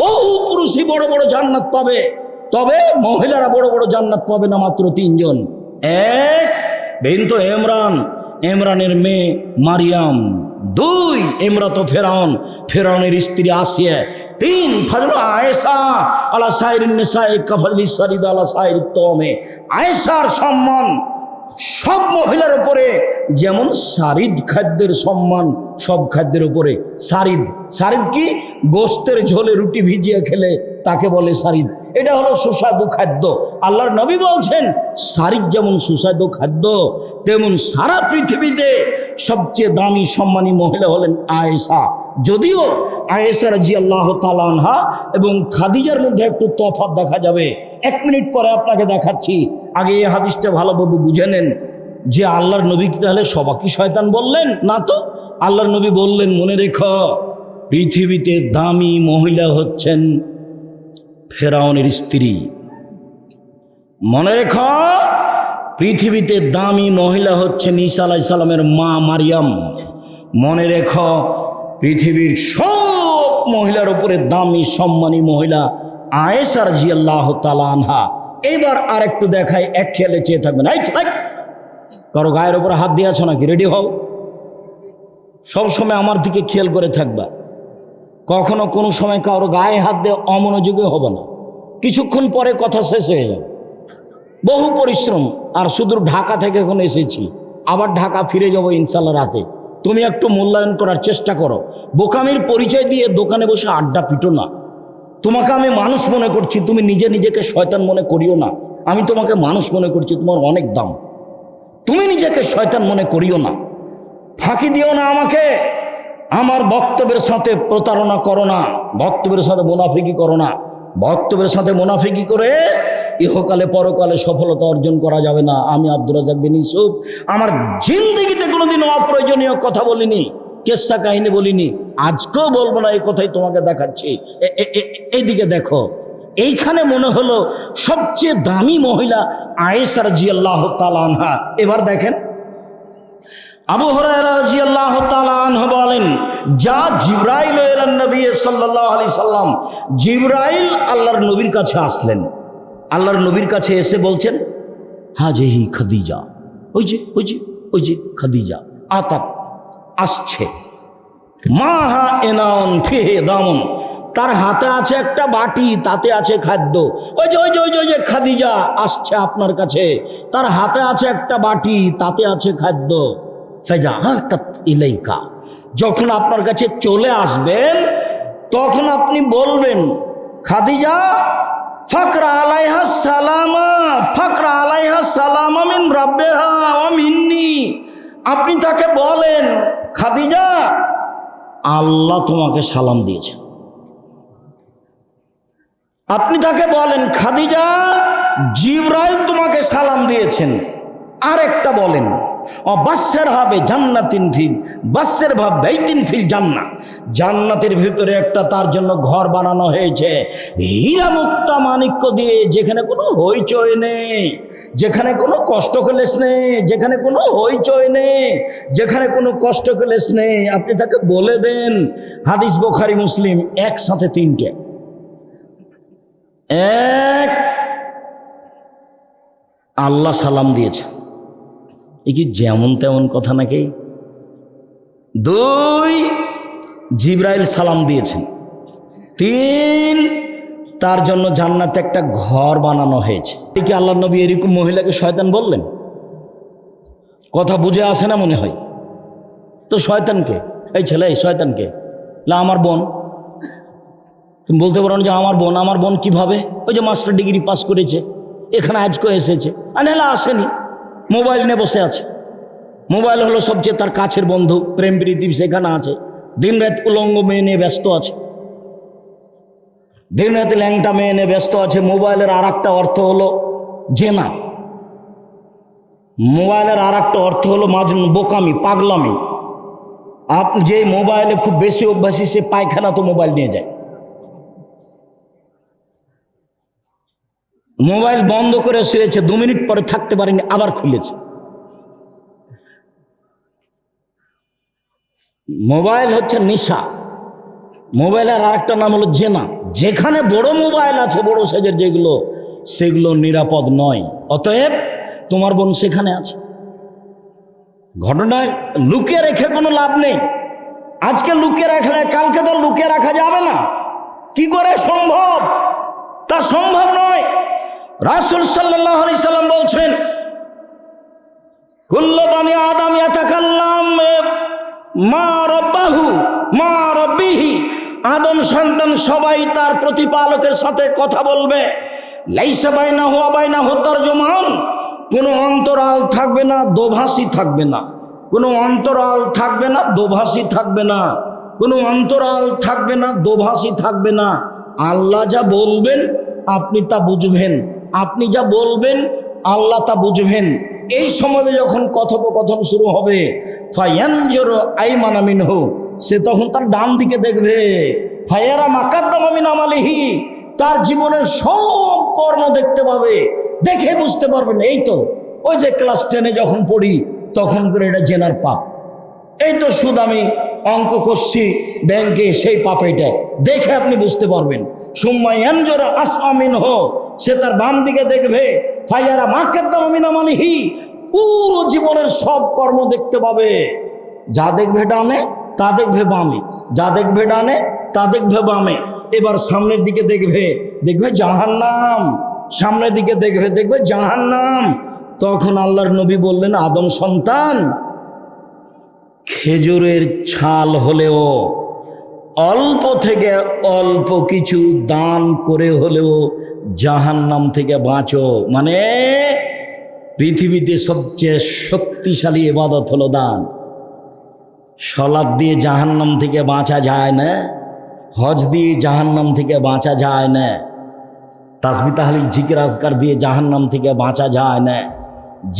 বহু পুরুষই বড় বড় জান্নাত পাবে, তবে মহিলারা বড় বড় জান্নাত পাবে না মাত্র তিনজন। এক, বিনতু ইমরান, ইমরানের মেয়ে মারিয়াম। দুই, ইমরাতু ফিরআউন, ফিরআউনের স্ত্রী আসিয়া। তিন, ফাজলু আয়েশা আলা সাইরিন নিসাই কাফালিস সারিদ আলা সাইরিত তমে, আয়েশার সম্মান সব মহিলার উপরে যেমন সারিদ খাদ্যের সম্মান সব খাদ্যের উপরে। সারিদ, সারিদ কি? গোস্তের ঝোলে রুটি ভিজিয়ে খেলে তাকে বলে সারিদ। এটা হলো সুস্বাদু খাদ্য। আল্লাহর নবী বলছেন সারিদ যেমন সুস্বাদু খাদ্য, তেমন সারা পৃথিবীতে সবচেয়ে দামি সম্মানী মহিলা হলেন আয়েশা। যদিও আয়েশা রাদিয়াল্লাহু তাআলা আনহা এবং খাদিজার মধ্যে একটু তফাৎ দেখা যাবে, 1 মিনিট পরে আপনাকে দেখাচ্ছি। আগে এই হাদিসটা ভালোভাবে বুঝে নেন যে আল্লাহর নবী কি তাহলে সবাইকে শয়তান বললেন? না তো। আল্লাহর নবী বললেন, মনে রেখো পৃথিবীতে দামি মহিলা হচ্ছেন ফেরাউনের স্ত্রী। মনে রেখো পৃথিবীতে দামি মহিলা হচ্ছেন ঈসা আলাইহিস সালামের মা মারিয়াম। মনে রেখো পৃথিবীর সব মহিলার উপরে দামি সম্মানী মহিলা আয়েশা রাদিয়াল্লাহু তাআলা আনহা। এইবার আর একটু দেখাই, এক খেয়ালে চেয়ে থাকবেন। এই কারো গায়ের উপরে হাত দিয়ে আছো নাকি? রেডি হও, সবসময় আমার দিকে খেয়াল করে থাকবা। কখনো কোনো সময় কারো গায়ে হাত দিয়ে অমনোযোগী হবে না। কিছুক্ষণ পরে কথা শেষ হয়ে যাবে। বহু পরিশ্রম, আর সুদূর ঢাকা থেকে এখন এসেছি, আবার ঢাকা ফিরে যাবো ইনশাল্লাহ রাতে। তুমি একটু মূল্যায়ন করার চেষ্টা করো। বোকামির পরিচয় দিয়ে দোকানে বসে আড্ডা পিটো না। তোমাকে আমি মানুষ মনে করছি, তুমি নিজে নিজেকে শয়তান মনে করিও না। আমি তোমাকে মানুষ মনে করছি, তোমার অনেক দাম। তুমি নিজেকে শয়তান মনে করিও না, ফাঁকি দিও না আমাকে। আমার বক্তব্যের সাথে প্রতারণা করো না, বক্তব্যের সাথে মুনাফিকি করো না। বক্তব্যের সাথে মুনাফিকি করে ইহকালে পরকালে সফলতা অর্জন করা যাবে না। আমি আব্দুর রাজ্জাক বিন ইউসুফ আমার জিন্দেগিতে কোনোদিন অপ্রয়োজনীয় কথা বলিনি, কেসা কাহিনী বলিনি, আজকেও বলবো না। এই কথাই তোমাকে দেখাচ্ছি। এইদিকে দেখো, এইখানে মনে হলো সবচেয়ে দামি মহিলা আয়েশা রাদিয়াল্লাহু তাআলা আনহা। এবার দেখেন, আবু হুরায়রা রাদিয়াল্লাহু তাআলা আনহু বলেন, যা জিবরাইল ইলান নবী সাল্লাল্লাহু আলাইহি সাল্লাম, জিবরাইল আল্লাহর নবীর কাছে আসলেন। আল্লাহর নবীর কাছে এসে বলছেন, হাজিহি খাদিজা, ওই যে ওই যে ওই যে খাদিজা আতাত, আসছে। মাহা এনাউন ফিহি দামুন, তার হাতে আছে একটা বাটি, তাতে আছে খাদ্য। ওই যে ওই যে ওই যে ওই যে খাদিজা আসছে আপনার কাছে, তার হাতে আছে একটা বাটি, তাতে আছে খাদ্য। ফাজাআতাত ইলাইকা, যখন আপনার কাছে চলে আসবেন তখন আপনি বলবেন, খাদিজা ফাকরা আলাইহা সালামা, ফাকরা আলাইহা সালামা মিন রাব্বিহা ওয়া মিন্নি। আপনি তাকে বলেন, খাদিজা আল্লাহ তোমাকে সালাম দিয়েছে। আপনি তাকে বলেন, খাদিজা জিবরাইল তোমাকে সালাম দিয়েছেন। আর একটা বলেন, অবাসের হবে জান্নাতিন ফিল, বাসের ভাব বাইতিন ফিল জান্নাত, জান্নাতের ভিতরে একটা তার জন্য ঘর বানানো হয়েছে হীরা মুক্তা মাণিক্য দিয়ে, যেখানে কোনো হইচই নেই, যেখানে কোনো কষ্ট ক্লেশ নেই, যেখানে কোনো হইচই নেই, যেখানে কোনো কষ্ট ক্লেশ নেই। আপনি তাকে বলে দেন, হাদিস বুখারী মুসলিম একসাথে তিনটে। এক, আল্লাহ সালাম দিয়েছে, এ কি যেমন তেমন কথা নাকি? দুই, জিবরাইল সালাম দিয়েছেন। তিন, তার জন্য জান্নাতে একটা ঘর বানানো হয়েছে। এ কি আল্লাহ নবী এরকম মহিলাকে শয়তান বললেন? কথা বুঝে আসে না মনে হয়। তো শয়তানকে, এই ছেলে শয়তানকে, না আমার বোন। তুমি বলতে পারো না যে আমার বোন, আমার বোন কিভাবে? ওই যে মাস্টার ডিগ্রি পাস করেছে, এখানে আজকে এসেছে, আর নাহলে আসেনি, মোবাইল নিয়ে বসে আছে। মোবাইল হলো সবচেয়ে তার কাছের বন্ধু, প্রেম প্রীতি সেখানে আছে। দিনরাত উলঙ্গ মেয়ে নিয়ে ব্যস্ত আছে, দিনরাত ল্যাংটা মেয়ে নিয়ে ব্যস্ত আছে। মোবাইলের আর একটা অর্থ হলো জেনা, মোবাইলের আর একটা অর্থ হলো মাজনুন, বোকামি, পাগলামি। আপনি যে মোবাইলে খুব বেশি অভ্যাসী, সে পায়খানা তো মোবাইল নিয়ে যায়। মোবাইল বন্ধ করে শুয়েছে, 2 মিনিট পরে থাকতে পারেনি, আবার খুলেছে। মোবাইল হচ্ছে নেশা, মোবাইলের আরেকটা নাম হলো জেনা। যেখানে বড় মোবাইল আছে, বড় সাইজের যেগুলো, সেগুলো নিরাপদ নয়। অতএব তোমার বোন সেখানে আছে। ঘটনায় লুকিয়ে রেখে কোনো লাভ নেই। আজকে লুকিয়ে রাখলে কালকে তো লুকিয়ে রাখা যাবে না। কি করে সম্ভব? তা সম্ভব নয়। রাসূল সাল্লাল্লাহু আলাইহি সাল্লাম বলছেন, কুল্লু বানি আদম ইয়াতাকাল্লাম মা রাব্বাহু মা রাব্বিহি। আদম সন্তান সবাই তার প্রতিপালকের সাথে কথা বলবে। লাইসা বাইনাহু ওয়া বাইনাহু তারজুমান। কোনো অন্তরাল থাকবে না, দোভাষী থাকবে না। কোনো অন্তরাল থাকবে না, দোভাষী থাকবে না। কোনো অন্তরাল থাকবে না, দোভাষী থাকবে না। আল্লাহ যা বলবেন আপনি তা বুঝবেন, আপনি যা বলবেন আল্লাহ তা বুঝবেন। এই সময়ে যখন কথোপকথন শুরু হবে, ফায়ানজুরু আইমানা মিনহু, সে তখন তার ডান দিকে দেখবে। ফায়ারা মাকাদ্দামা মিন আমালিহি, তার জীবনের সব কর্ম দেখতে পাবে। দেখে বুঝতে পারবেন, এই তো ওই যে ক্লাস 10-এ যখন পড়ি তখন করে এটা জেনার পাপ। এই তো সুদ আমি অঙ্ক করছি ব্যাংকে, সেই পাপ এটা। দেখে আপনি বুঝতে পারবেন। সুম্মা ইয়ানজুরু আসফা মিনহু, সে তার বাম দিকে দেখবে। ফায়ারা মাকাদ্দামা মিন আমালিহি, পুরো জীবনের সব কর্ম দেখতে পাবে। যা দেখবে ডানে তা দেখবে বামে, যা দেখবে ডানে তা দেখবে বামে। এবার সামনের দিকে দেখবে, দেখবে জাহান্নাম। সামনের দিকে দেখবে, দেখবে জাহান্নাম। তখন আল্লাহর নবী বললেন, আদম সন্তান, খেজুরের ছাল হলেও অল্প থেকে অল্প কিছু দান করে হলেও জাহান্নাম থেকে বাঁচো। মানে পৃথিবীতে সবচেয়ে শক্তিশালী ইবাদত হলো দান। সালাত দিয়ে জাহান্নাম থেকে বাঁচা যায় না, হজ দিয়ে জাহান্নাম থেকে বাঁচা যায় না, তাসবিহ তাহলিল জিকির আজকার দিয়ে জাহান্নাম থেকে বাঁচা যায় না।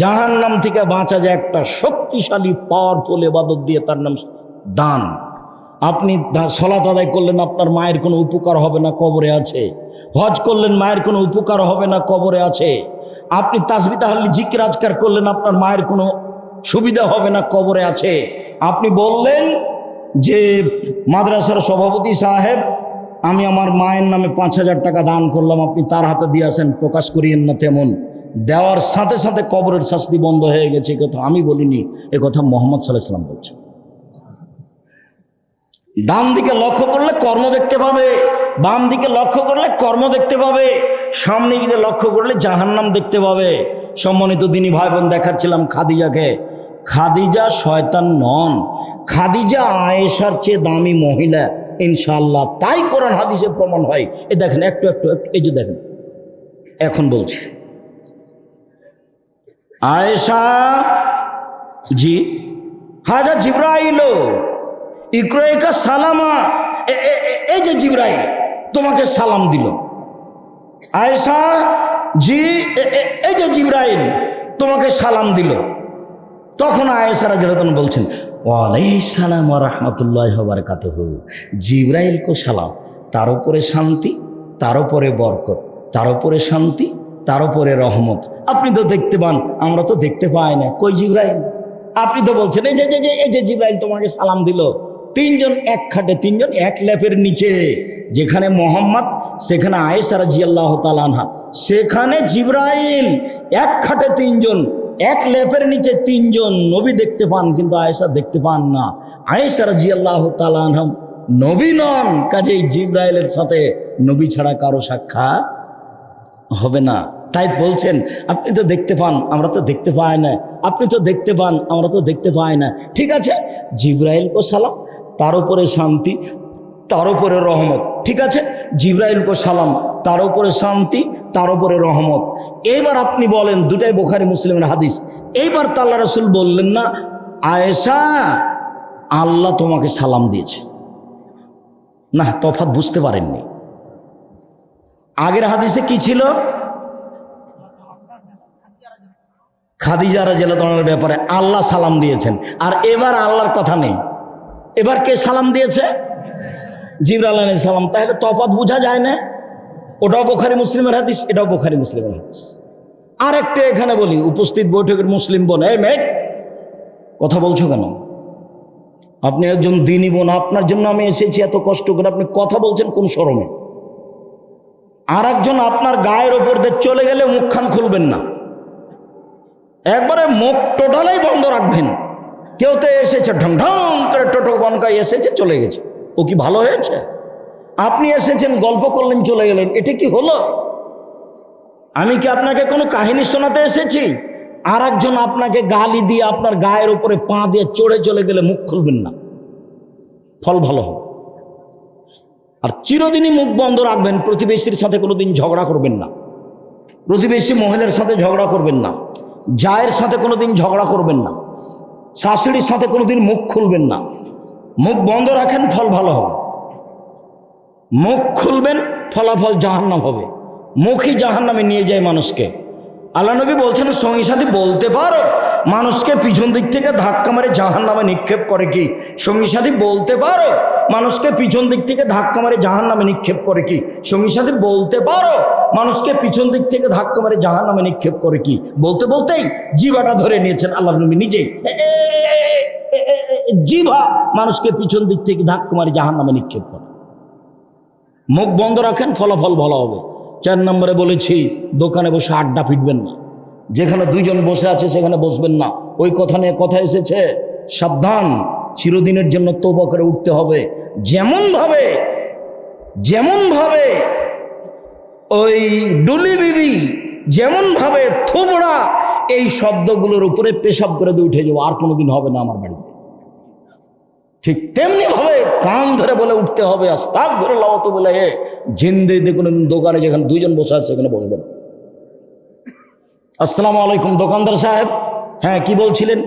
জাহান্নাম থেকে বাঁচা যায় একটা শক্তিশালী পাওয়ারফুল ইবাদত দিয়ে, তার নাম দান। আপনি সালাত আদায় করলেন, আপনার মায়ের কোনো উপকার হবে না, কবরে আছে। হজ করলেন, মায়ের কোনো উপকার হবে না, কবরে আছে। আপনি তাসবিহ তাহলিল জিকির আজকার করলেন, আপনার মায়ের কোনো সুবিধা হবে না, কবরে আছে। আপনি বললেন যে মাদ্রাসার সভাপতি সাহেব, আমি আমার মায়ের নামে 5,000 টাকা দান করলাম, আপনি তার হাতে দিয়ে আসেন, প্রকাশ করিয়েন না। তেমন দেওয়ার সাথে সাথে কবরের শাস্তি বন্ধ হয়ে গেছে। এ কথা আমি বলিনি, এ কথা মুহাম্মদ সাল্লাল্লাহু আলাইহি ওয়াসাল্লাম বলছেন। ডান দিকে লক্ষ্য করলে কর্ম দেখতে পাবে, বাম দিকে লক্ষ্য করলে কর্ম দেখতে পাবে, সামনে গিয়ে লক্ষ্য করলে জাহান্নাম দেখতে পাবে। সম্মানিত দিনী ভাই বোন, দেখাচ্ছিলাম খাদিজাকে। খাদিজা শয়তান নন, খাদিজা আয়েশার চেয়ে দামি মহিলা ইনশাআল্লাহ। তাই কোরআন হাদিসে প্রমাণ হয়। এ দেখেন, একটু একটু এই যে দেখেন, এখন বলছি, আয়েশা জি হাজা জিব্রাইল ইকরাইকা সালামা, এই যে জিব্রাইল তোমাকে সালাম দিল। আয়েশা জি, এই যে জিব্রাইল তোমাকে সালাম দিল। তখন আয়েশা রাদিয়াল্লাহু আনহা বলছেন, ওয়ালাইহিস সালাম ওয়া রাহমাতুল্লাহি ওয়া বারাকাতুহু। জিব্রাইল কো সালাম, তার উপরে শান্তি, তার উপরে বরকত, তার উপরে শান্তি, তার উপরে রহমত। আপনি তো দেখতে পান, আমরা তো দেখতে পাই না। কই জিব্রাইল? আপনি তো বলছেন এই যে এই যে জিব্রাইল তোমাকে সালাম দিল। 3 জন এক খাটে, 3 জন এক লেপের নিচে। যেখানে মোহাম্মদ, সেখানে আয়েশা রাদিয়াল্লাহু তাআলা আনহা, সেখানে জিব্রাইল। এক খাটে 3 জন, এক লেপের নিচে 3 জন। নবী দেখতে পান, কিন্তু আয়েশা দেখতে পান না। আয়েশা রাদিয়াল্লাহু তাআলা আনহা নবী নন, কাজেই জিব্রাইলের সাথে নবী ছাড়া কারো সাক্ষাৎ হবে না। তাই বলছেন, আপনি তো দেখতে পান, আমরা তো দেখতে পাই না। আপনি তো দেখতে পান, আমরা তো দেখতে পাই না। ঠিক আছে, জিব্রাইল কো সালাম, তার উপরে শান্তি, তার উপরে রহমত। ঠিক আছে, জিব্রাইল কো সালাম, তার উপরে শান্তি, তার উপরে রহমত। এইবার আপনি বলেন, দুটাই বুখারী মুসলিমের হাদিস। এইবার তো আল্লাহ রাসূল বললেন না আয়েশা আল্লাহ তোমাকে সালাম দিয়েছে। না, তফাৎ বুঝতে পারেননি। আগের হাদিসে কি ছিল? খাদিজা রাদিয়াল্লাহু আনহার ব্যাপারে আল্লাহ সালাম দিয়েছেন, আর এবার আল্লাহর কথা নেই। এবার কে সালাম দিয়েছে? জিবরাইল আলাইহিস সালাম। তাহলে তফাৎ বোঝা যায় না? ওটাও বুখারী মুসলিমের হাদিস, এটাও বুখারী মুসলিমের হাদিস। আর একটা এখানে বলি, উপস্থিত বৈঠকের মুসলিম বোন, এই মেয়ে কথা বলছো কেন? আপনি একজন দ্বীনী বোন, আপনার জন্য আমি এসেছি এত কষ্ট করে, আপনি কথা বলছেন কোন শরমে? আর একজন আপনার গায়ের ওপর দিয়ে চলে গেলে মুখখান খুলবেন না, একবারে মুখ টোটালাই বন্ধ রাখবেন। কেউ তো এসেছে ঢং ঢং করে টোটো বনকায় এসেছে চলে গেছে, ও কি ভালো হয়েছে? আপনি এসেছেন গল্প করলেন চলে গেলেন, এটা কি হলো? আমি কি আপনাকে কোনো কাহিনী শোনাতে এসেছি? আর একজন আপনাকে গালি দিয়ে আপনার গায়ের উপরে পা দিয়ে চড়ে চলে গেলে মুখ খুলবেন না, ফল ভালো হবে। আর চিরদিনই মুখ বন্ধ রাখবেন। প্রতিবেশীর সাথে কোনোদিন ঝগড়া করবেন না, প্রতিবেশী মহিলার সাথে ঝগড়া করবেন না, জায়ের সাথে কোনোদিন ঝগড়া করবেন না, শাশুড়ির সাথে কোনোদিন মুখ খুলবেন না। মুখ বন্ধ রাখেন, ফল ভালো হবে। মুখ খুলবেন, ফলাফল জাহান্নাম হবে। মুখই জাহান্নামে নিয়ে যায় মানুষকে। আল্লাহ নবী বলছেন, সঙ্গী সাথী বলতে পারো মানুষকে পিছন দিক থেকে ধাক্কা মারে জাহান্নামে নিক্ষেপ করে কি? সঙ্গী সাথী বলতে পারো মানুষকে পিছন দিক থেকে ধাক্কা মারে জাহান্নামে নিক্ষেপ করে কি? সঙ্গী সাথী বলতে পারো মানুষকে পিছন দিক থেকে ধাক্কা মারে জাহান্নামে নিক্ষেপ করে কি? বলতে বলতেই জিভাটা ধরে নিয়েছেন আল্লাহ নবী নিজে। জিভা মানুষকে পিছন দিক থেকে ধাক্কা মারে জাহান্নামে নিক্ষেপ করে। মুখ বন্ধ রাখেন, ফলাফল ভালো হবে। 4 নম্বরে বলেছি, দোকানে বসে আড্ডা পিটবেন না। যেখানে দুইজন বসে আছে সেখানে বসবেন না। ওই কথা নিয়ে কথা এসেছে, সাবধান, চিরদিনের জন্য তওবা করে উঠতে হবে। যেমন ভাবে ওই ডুলি বিবি যেমন ভাবে থোবড়া এই শব্দগুলোর উপরে পেশাব করে দিয়ে উঠে যাবো, আর কোনোদিন হবে না আমার বাড়িতে, ঠিক তেমনি ভাবে কান ধরে বলে উঠতে হবে, আস্তাগফিরুল্লাহ ওয়া আতুবু ইলাইহি। জিন্দেগিতে কোনো দোকানে যেখানে দুইজন বসে আছে সেখানে বসবেন। আসসালামু আলাইকুম দোকানদার সাহেব, হ্যাঁ কি বলছিলেন?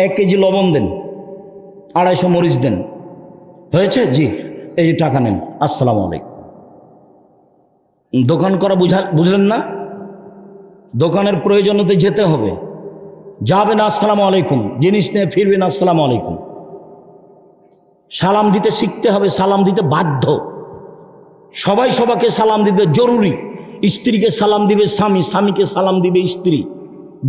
1 কেজি লবণ দেন, 250 মরিচ দেন। হয়েছে? জি, এই টাকা নেন, আসসালামু আলাইকুম। দোকান করা বুঝলেন না? দোকানের প্রয়োজনতে যেতে হবে, যাবেন আসসালামু আলাইকুম, জিনিস নিয়ে ফিরবেন আসসালামু আলাইকুম। সালাম দিতে শিখতে হবে, সালাম দিতে বাধ্য। সবাই সবাইকে সালাম দিতে জরুরি। স্ত্রীকে সালাম দিবে স্বামী, স্বামীকে সালাম দিবে স্ত্রী।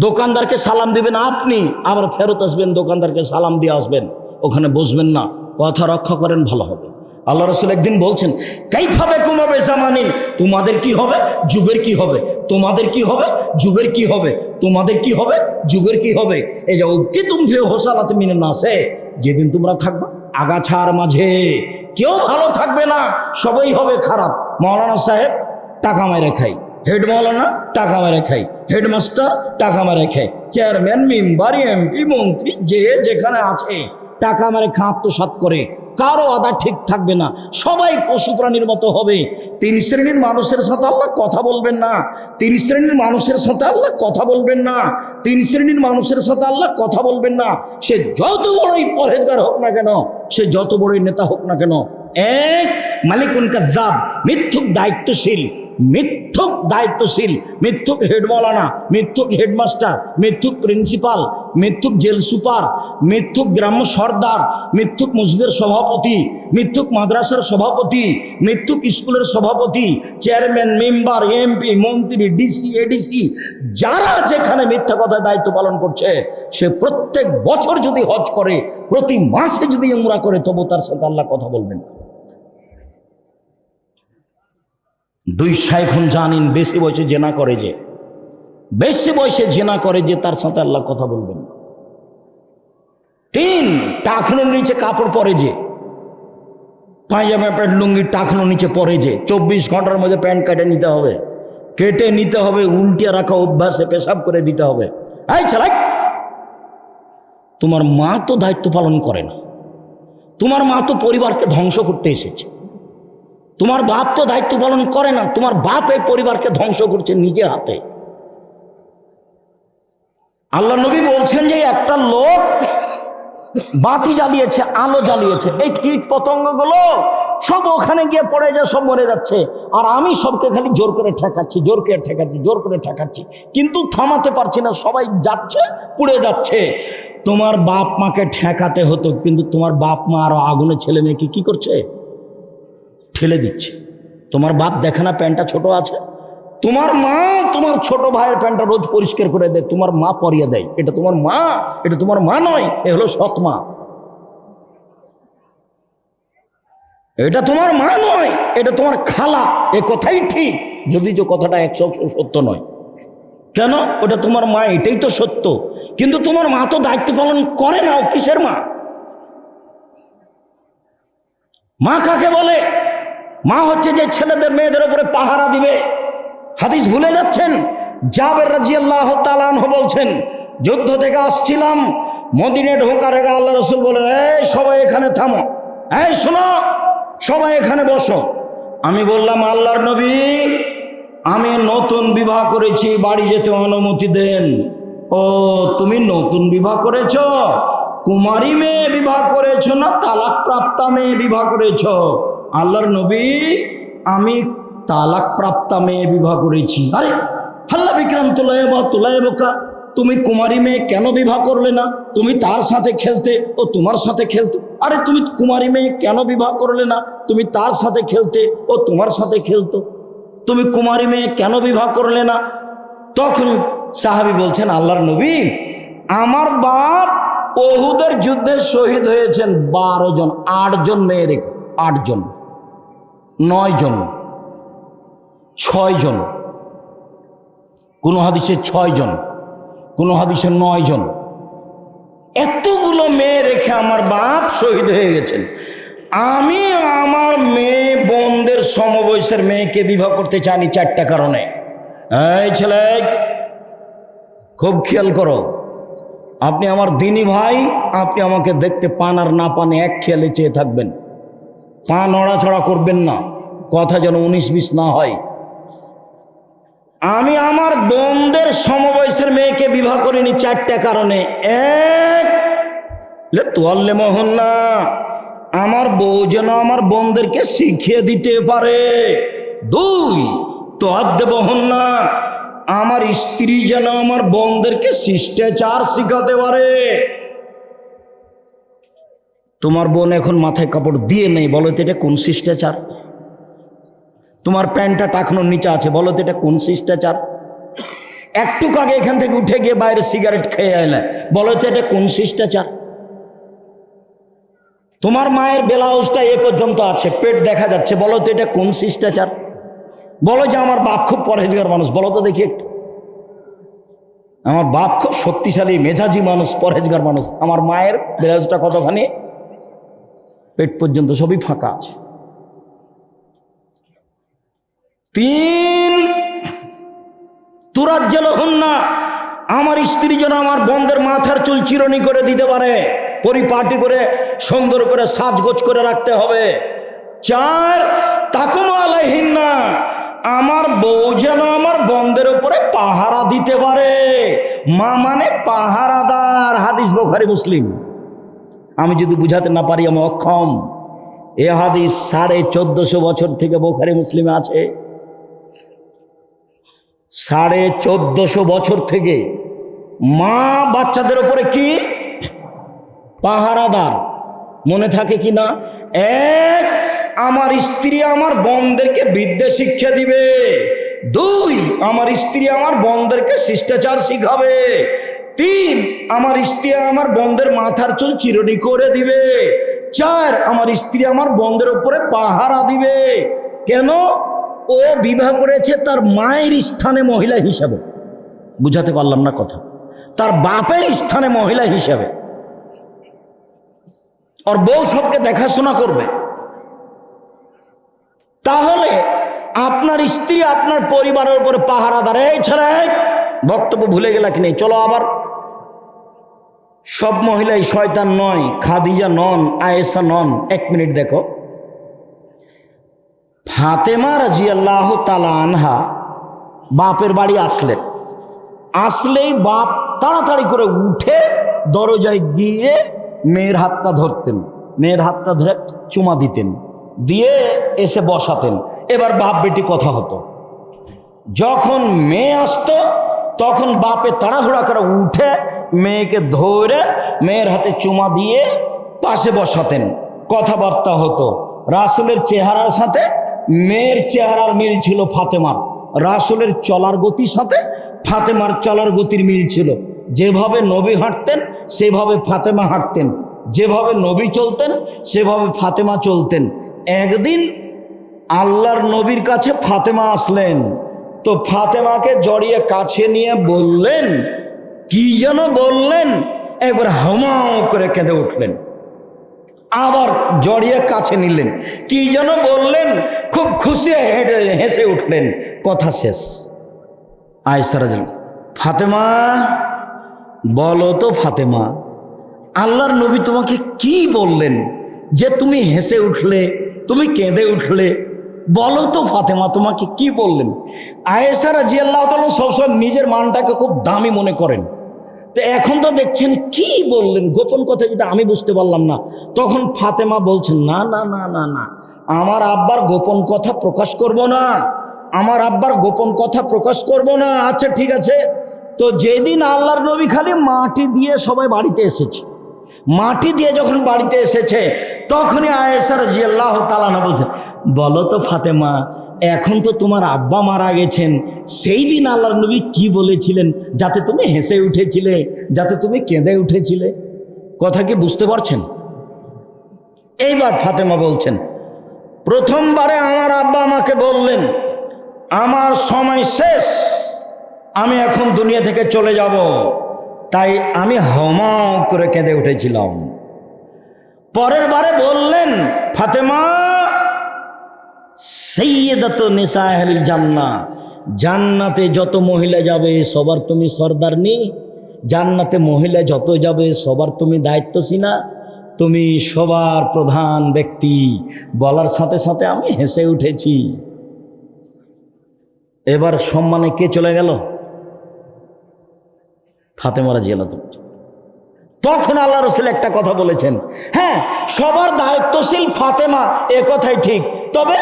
দোকানদারকে সালাম দিবেন আপনি, আবার ফেরত আসবেন দোকানদারকে সালাম দিয়ে আসবেন, ওখানে বসবেন না। কথা রক্ষা করেন, ভালো হবে। আল্লাহ রাসূল একদিন বলছেন, কাইফা বিকুম বিজামানিন, তোমাদের কি হবে, যুগের কি হবে, তোমাদের কি হবে, যুগের কি হবে, তোমাদের কি হবে, যুগের কি হবে। এই যে কি তুমি হোসালাত মিনান নাসে, যেদিন তোমরা থাকবা আগাছার মাঝে, কেউ ভালো থাকবে না, সবাই হবে খারাপ। মাওলানা সাহেব টাকা মেরে খাই, হেড মাওলানা টাকা মেরে খাই, হেডমাস্টার টাকা মেরে খাই, চেয়ারম্যান, মেম্বার, এমপি, মন্ত্রী যে যেখানে আছে টাকা মেরে খা, আত্মসাৎ করে, কারো আদা ঠিক থাকবে না, সবাই পশু প্রাণীর মতো হবে। 3 শ্রেণীর মানুষের সাথে আল্লাহ কথা বলবেন না, 3 শ্রেণীর মানুষের সাথে আল্লাহ কথা বলবেন না, 3 শ্রেণীর মানুষের সাথে আল্লাহ কথা বলবেন না। সে যত বড়ই পরহেজগার হোক না কেন, সে যত বড়ই নেতা হোক না কেন। 1 মালিকুন কাজ্জাব, মিথ্যুক দায়িত্বশীল, মিথ্যুক দায়িত্বশীল, মিথ্যুক হেড মাওলানা, মিথ্যুক হেডমাস্টার, মিথ্যুক প্রিন্সিপাল, মিথ্যুক জেল সুপার, মিথ্যুক গ্রাম্য সর্দার, মিথ্যুক মসজিদের সভাপতি, মিথ্যুক মাদ্রাসার সভাপতি, মিথ্যুক স্কুলের সভাপতি, চেয়ারম্যান, মেম্বার, এমপি, মন্ত্রী, ডিসি, এডিসি, যারা যেখানে মিথ্যা কথায় দায়িত্ব পালন করছে, সে প্রত্যেক বছর যদি হজ করে, প্রতি মাসে যদি উমরা করে, তবু তার সাথে আল্লাহ কথা বলবেন না। 2 শাইখুন জানিন, বেশি বয়সে জেনা করে যে, বেশি বয়সে জেনা করে যে, তার সাথে আল্লাহ কথা বলবেন না। 3 টাকনুর নিচে কাপড় পরে যে, পায়জামা প্যান্ট লুঙ্গি টাকনুর নিচে পরে যে, 24 ঘন্টার মধ্যে প্যান্ট কেটে নিতে হবে, কেটে নিতে হবে, উল্টিয়ে রাখা অভ্যাসে পেশাব করে দিতে হবে। এই চালাই, তোমার মা তো দায়িত্ব পালন করে না, তোমার মা তো পরিবারকে ধ্বংস করতে এসেছে, তোমার বাপ তো দায়িত্ব পালন করে না, তোমার বাপ এই পরিবারকে ধ্বংস করছে নিজে হাতে। আল্লাহ নবী বলছেন যে একটা লোক বাতি জ্বালিয়েছে, আলো জ্বালিয়েছে, এই কীট পতঙ্গগুলো সব ওখানে গিয়ে পড়ে যায়, সব মরে যাচ্ছে। আর আমি সবকে খালি জোর করে ঠেকাচ্ছি, জোর করে ঠেকাচ্ছি, জোর করে ঠেকাচ্ছি, কিন্তু থামাতে পারছি না, সবাই যাচ্ছে, পুড়ে যাচ্ছে। তোমার বাপ মাকে ঠেকাতে হতো, কিন্তু তোমার বাপ মা আরো আগুনে ছেলে মেয়েকে কি করছে? ঠেলে দিচ্ছে। তোমার বাপ দেখে না প্যান্টটা ছোট আছে? তোমার মা তোমার ছোট ভাইয়ের প্যান্টটা রোজ পরিষ্কার করে দেয়, তোমার মা পরিয়ে দেয়। এটা তোমার মা? এটা তোমার মা নয়, এ হলো সৎ মা। এটা তোমার মা নয়, এটা তোমার খালা। এ কথাই ঠিক, যদি যে কথাটা 100% সত্য নয়। কেন? ওটা তোমার মা, এটাই তো সত্য। কিন্তু তোমার মা তো দায়িত্ব পালন করে না। ও কিসের মা? মা কাকে বলে? মা হচ্ছে যে ছেলেদের মেয়েদের উপরে পাহারা দিবে। হাদিস ভুলে যাচ্ছেন? জাবের রাদিয়াল্লাহু তাআলা আনহু বলছেন, যুদ্ধ থেকে আসছিলাম, মদিনায় ঢোকার আগে আল্লাহ রাসূল বলেন, এই সবাই এখানে থামো, এই শোনো, সবাই এখানে বসো। আমি বললাম, আল্লাহর নবী, আমি নতুন বিবাহ করেছি, বাড়ি যেতে অনুমতি দেন। ও, তুমি নতুন বিবাহ করেছো? কুমারী মেয়ে বিবাহ করেছো না তালাক প্রাপ্তা মেয়ে বিবাহ করেছো? আল্লাহর নবী, আমি তালাক প্রাপ্তা মেয়ে বিবাহ করেছি। আরে হাল্লা বিক্রান্ত তোলায়েবকা, তুমি কুমারী মেয়ে কেন বিবাহ করলে না? তুমি তার সাথে খেলতে, ও তোমার সাথে খেলতো। আরে তুমি কুমারী মেয়ে কেন বিবাহ করলে না? তুমি তার সাথে খেলতে, ও তোমার সাথে খেলতো। তুমি কুমারী মেয়ে কেন বিবাহ করলে না? তখন সাহাবী বলছেন, আল্লাহর নবী, আমার বাপ উহুদের যুদ্ধে শহীদ হয়েছেন 12 জন, 8 জন মেয়ে রেখে, 8 জন, 9 জন, 6 জন, কোন হাদিসে 6 জন, কোন হাদিসে 9 জন। এতগুলো মেয়ে রেখে আমার বাপ শহীদ হয়ে গেছেন। আমি আমার মেয়ে বোনদের সমবয়সের মেয়েকে বিবাহ করতে চাইনি 4টা কারণে। এই ছেলে, খুব খেয়াল করো। আপনি আমার দিনী ভাই, আপনি আমাকে দেখতে পান আর না পান এক খেয়ালে চেয়ে থাকবেন। পা নড়াছড়া করবেন না, কথা যেন 19-20 না হয়। আমি আমার বোনদের সমবয়সের মেয়েকে বিবাহ করিনি 4টা কারণে। এক, তোয়াল্লে মোহন না, আমার বউ যেন আমার বোনদেরকে শিখিয়ে দিতে পারে। 2, তোয়াদ্দে মোহন না, আমার স্ত্রী যেন আমার বোনদেরকে শিষ্টাচার শিখাতে পারে। তোমার বোন এখন মাথায় কাপড় দিয়ে নেই, বলো তো এটা কোন শিষ্টাচার? তোমার প্যান্টটা টাকনোর নিচে আছে, বলো তো এটা কোন শিষ্টাচার? একটু আগে এখান থেকে উঠে গিয়ে বাইরে সিগারেট খেয়ে এলে, বলো তো এটা কোন শিষ্টাচার? তোমার মায়ের ব্লাউজটা এ পর্যন্ত আছে, পেট দেখা যাচ্ছে, বলো তো এটা কোন শিষ্টাচার? বলো যে আমার বাপ খুব পরহেজগার মানুষ, বলো তো দেখি একটু। আমার বাপ খুব শক্তিশালী মেজাজি মানুষ, পরহেজগার মানুষ। আমার মায়ের ব্লাউজটা কতখানি? পেট পর্যন্ত, সবই ফাঁকা আছে। 3, তুরাজ্জাল হন না, আমার স্ত্রী যেন আমার বোনদের মাথার চুল চিরনি করে দিতে পারে, পরিপাটি করে সুন্দর করে সাজগোজ করে রাখতে হবে। 4, তাকুম আলাইহিন না, আমার বউ যেন আমার বোনদের উপরে পাহারা দিতে পারে। মা মানে পাহারাদার, হাদিস বুখারী মুসলিম। আমি যদি বুঝাতে না পারি আমি অক্ষম। এ হাদিস 1450 বছর থেকে বুখারী মুসলিমে আছে। 1450 বছর থেকে মা বাচ্চাদের উপরে কি পাহারাদার, মনে থাকে কি না? 1, আমার স্ত্রী আমার বোনদেরকে বিদ্যা শিক্ষা দিবে। 2, আমার স্ত্রী আমার বোনদেরকে শিষ্টাচার শিখাবে। 3, আমার স্ত্রী আমার বোনদের মাথার চুল চিরুনি করে দিবে। 4, আমার স্ত্রী আমার বোনদের উপরে পাহারা দিবে। কেন? ও বিবাহ করেছে তার মায়ের স্থানে মহিলা হিসাবে। বুঝাতে পারলাম না কথা? তার বাপের স্থানে মহিলা হিসাবে। আর বউ সবকে দেখাশোনা করবে। তাহলে আপনার স্ত্রী আপনার পরিবারের উপরে পাহারাদার। এই ছেলে, বক্তব্য ভুলে গেলা কি নেই? চলো আবার। সব মহিলাই শয়তান নয়, খাদিজা নন, আয়েশা নন। 1 মিনিট দেখো, ফাতেমা রাদিয়াল্লাহু তাআলা আনহা বাপের বাড়ি আসলেই বাপ তাড়াতাড়ি করে উঠে দরজায় গিয়ে মেয়ের হাতটা ধরতেন, মেয়ের হাতটা ধরে চুমা দিতেন, দিয়ে এসে বসাতেন। এবার বাপ বেটি কথা হতো। যখন মেয়ে আসতো তখন বাপে তাড়াহুড়া করে উঠে মেয়েকে ধরে মেয়ের হাতে চুমা দিয়ে পাশে বসাতেন, কথাবার্তা হতো। রাসূলের চেহারার সাথে মেয়ের চেহারার মিল ছিল ফাতেমার, রাসূলের চলার গতির সাথে ফাতেমার চলার গতির মিল ছিল। যেভাবে নবী হাঁটতেন সেভাবে ফাতেমা হাঁটতেন, যেভাবে নবী চলতেন সেভাবে ফাতেমা চলতেন। একদিন আল্লাহর নবীর কাছে ফাতেমা আসলেন, তো ফাতেমাকে জড়িয়ে কাছে নিয়ে বললেন, কি যেন বললেন, একবার হামাও করে কেঁদে উঠলেন। আবার জড়িয়ে কাছে নিলেন, কি যেন বললেন, খুব খুশি হেসে উঠলেন। কথা শেষ। আয়েশা রাদিয়াল্লাহু আনহা, ফাতেমা বলো তো ফাতেমা, আল্লাহর নবী তোমাকে কি বললেন যে তুমি হেসে উঠলে, তুমি কেঁদে উঠলে? বলো তো ফাতেমা, তোমাকে কি বললেন? আয়েশা রাদিয়াল্লাহু তাআলা সবসময় নিজের মানটাকে খুব দামি মনে করেন। তো এখন তো দেখছেন কি বললেন, গোপন কথা যেটা আমি বুঝতে পারলাম না। তখন ফাতেমা বলছেন, না না না না না, আমার আব্বার গোপন কথা প্রকাশ করব না, আমার আব্বার গোপন কথা প্রকাশ করব না। আচ্ছা ঠিক আছে। তো যেদিন আল্লাহর নবী খালি মাটি দিয়ে সবাই বাড়িতে এসেছে, মাটি দিয়ে যখন বাড়িতে এসেছে তখনই আয়েশা রাদিয়াল্লাহু তাআলা আনহা বলছেন, বলো তো ফাতেমা, এখন তো তোমার আব্বা মারা গেছেন, সেই দিন আল্লাহর নবী কি বলেছিলেন যাতে তুমি হেসে উঠেছিলে, যাতে তুমি কেঁদে উঠেছিলে? কথা কি বুঝতে পারছেন? এইবার ফাতেমা বলছেন, প্রথমবারে আমার আব্বা আমাকে বললেন আমার সময় শেষ, আমি এখন দুনিয়া থেকে চলে যাব, তাই আমি হামাও করে কেঁদে উঠেছিলাম। পরের বারে বললেন, ফাতেমা সাইয়্যিদাতু নিসাইল জান্নাহ, জান্নাতে যত মহিলা যাবে সবার তুমি সরদারনি, জান্নাতে মহিলা যত যাবে সবার তুমি দায়িত্বশীনা, তুমি সবার প্রধান ব্যক্তি। বলার সাথে সাথে আমি হেসে উঠেছি। এবার সম্মানে কে চলে গেল? ফাতেমা রাদিয়াল্লাহু তাআলা। তখন আল্লাহ রাসূল একটা কথা বলেছেন, হ্যাঁ সবার দায়িত্বশীল ফাতেমা, এ কথাই ঠিক, তবে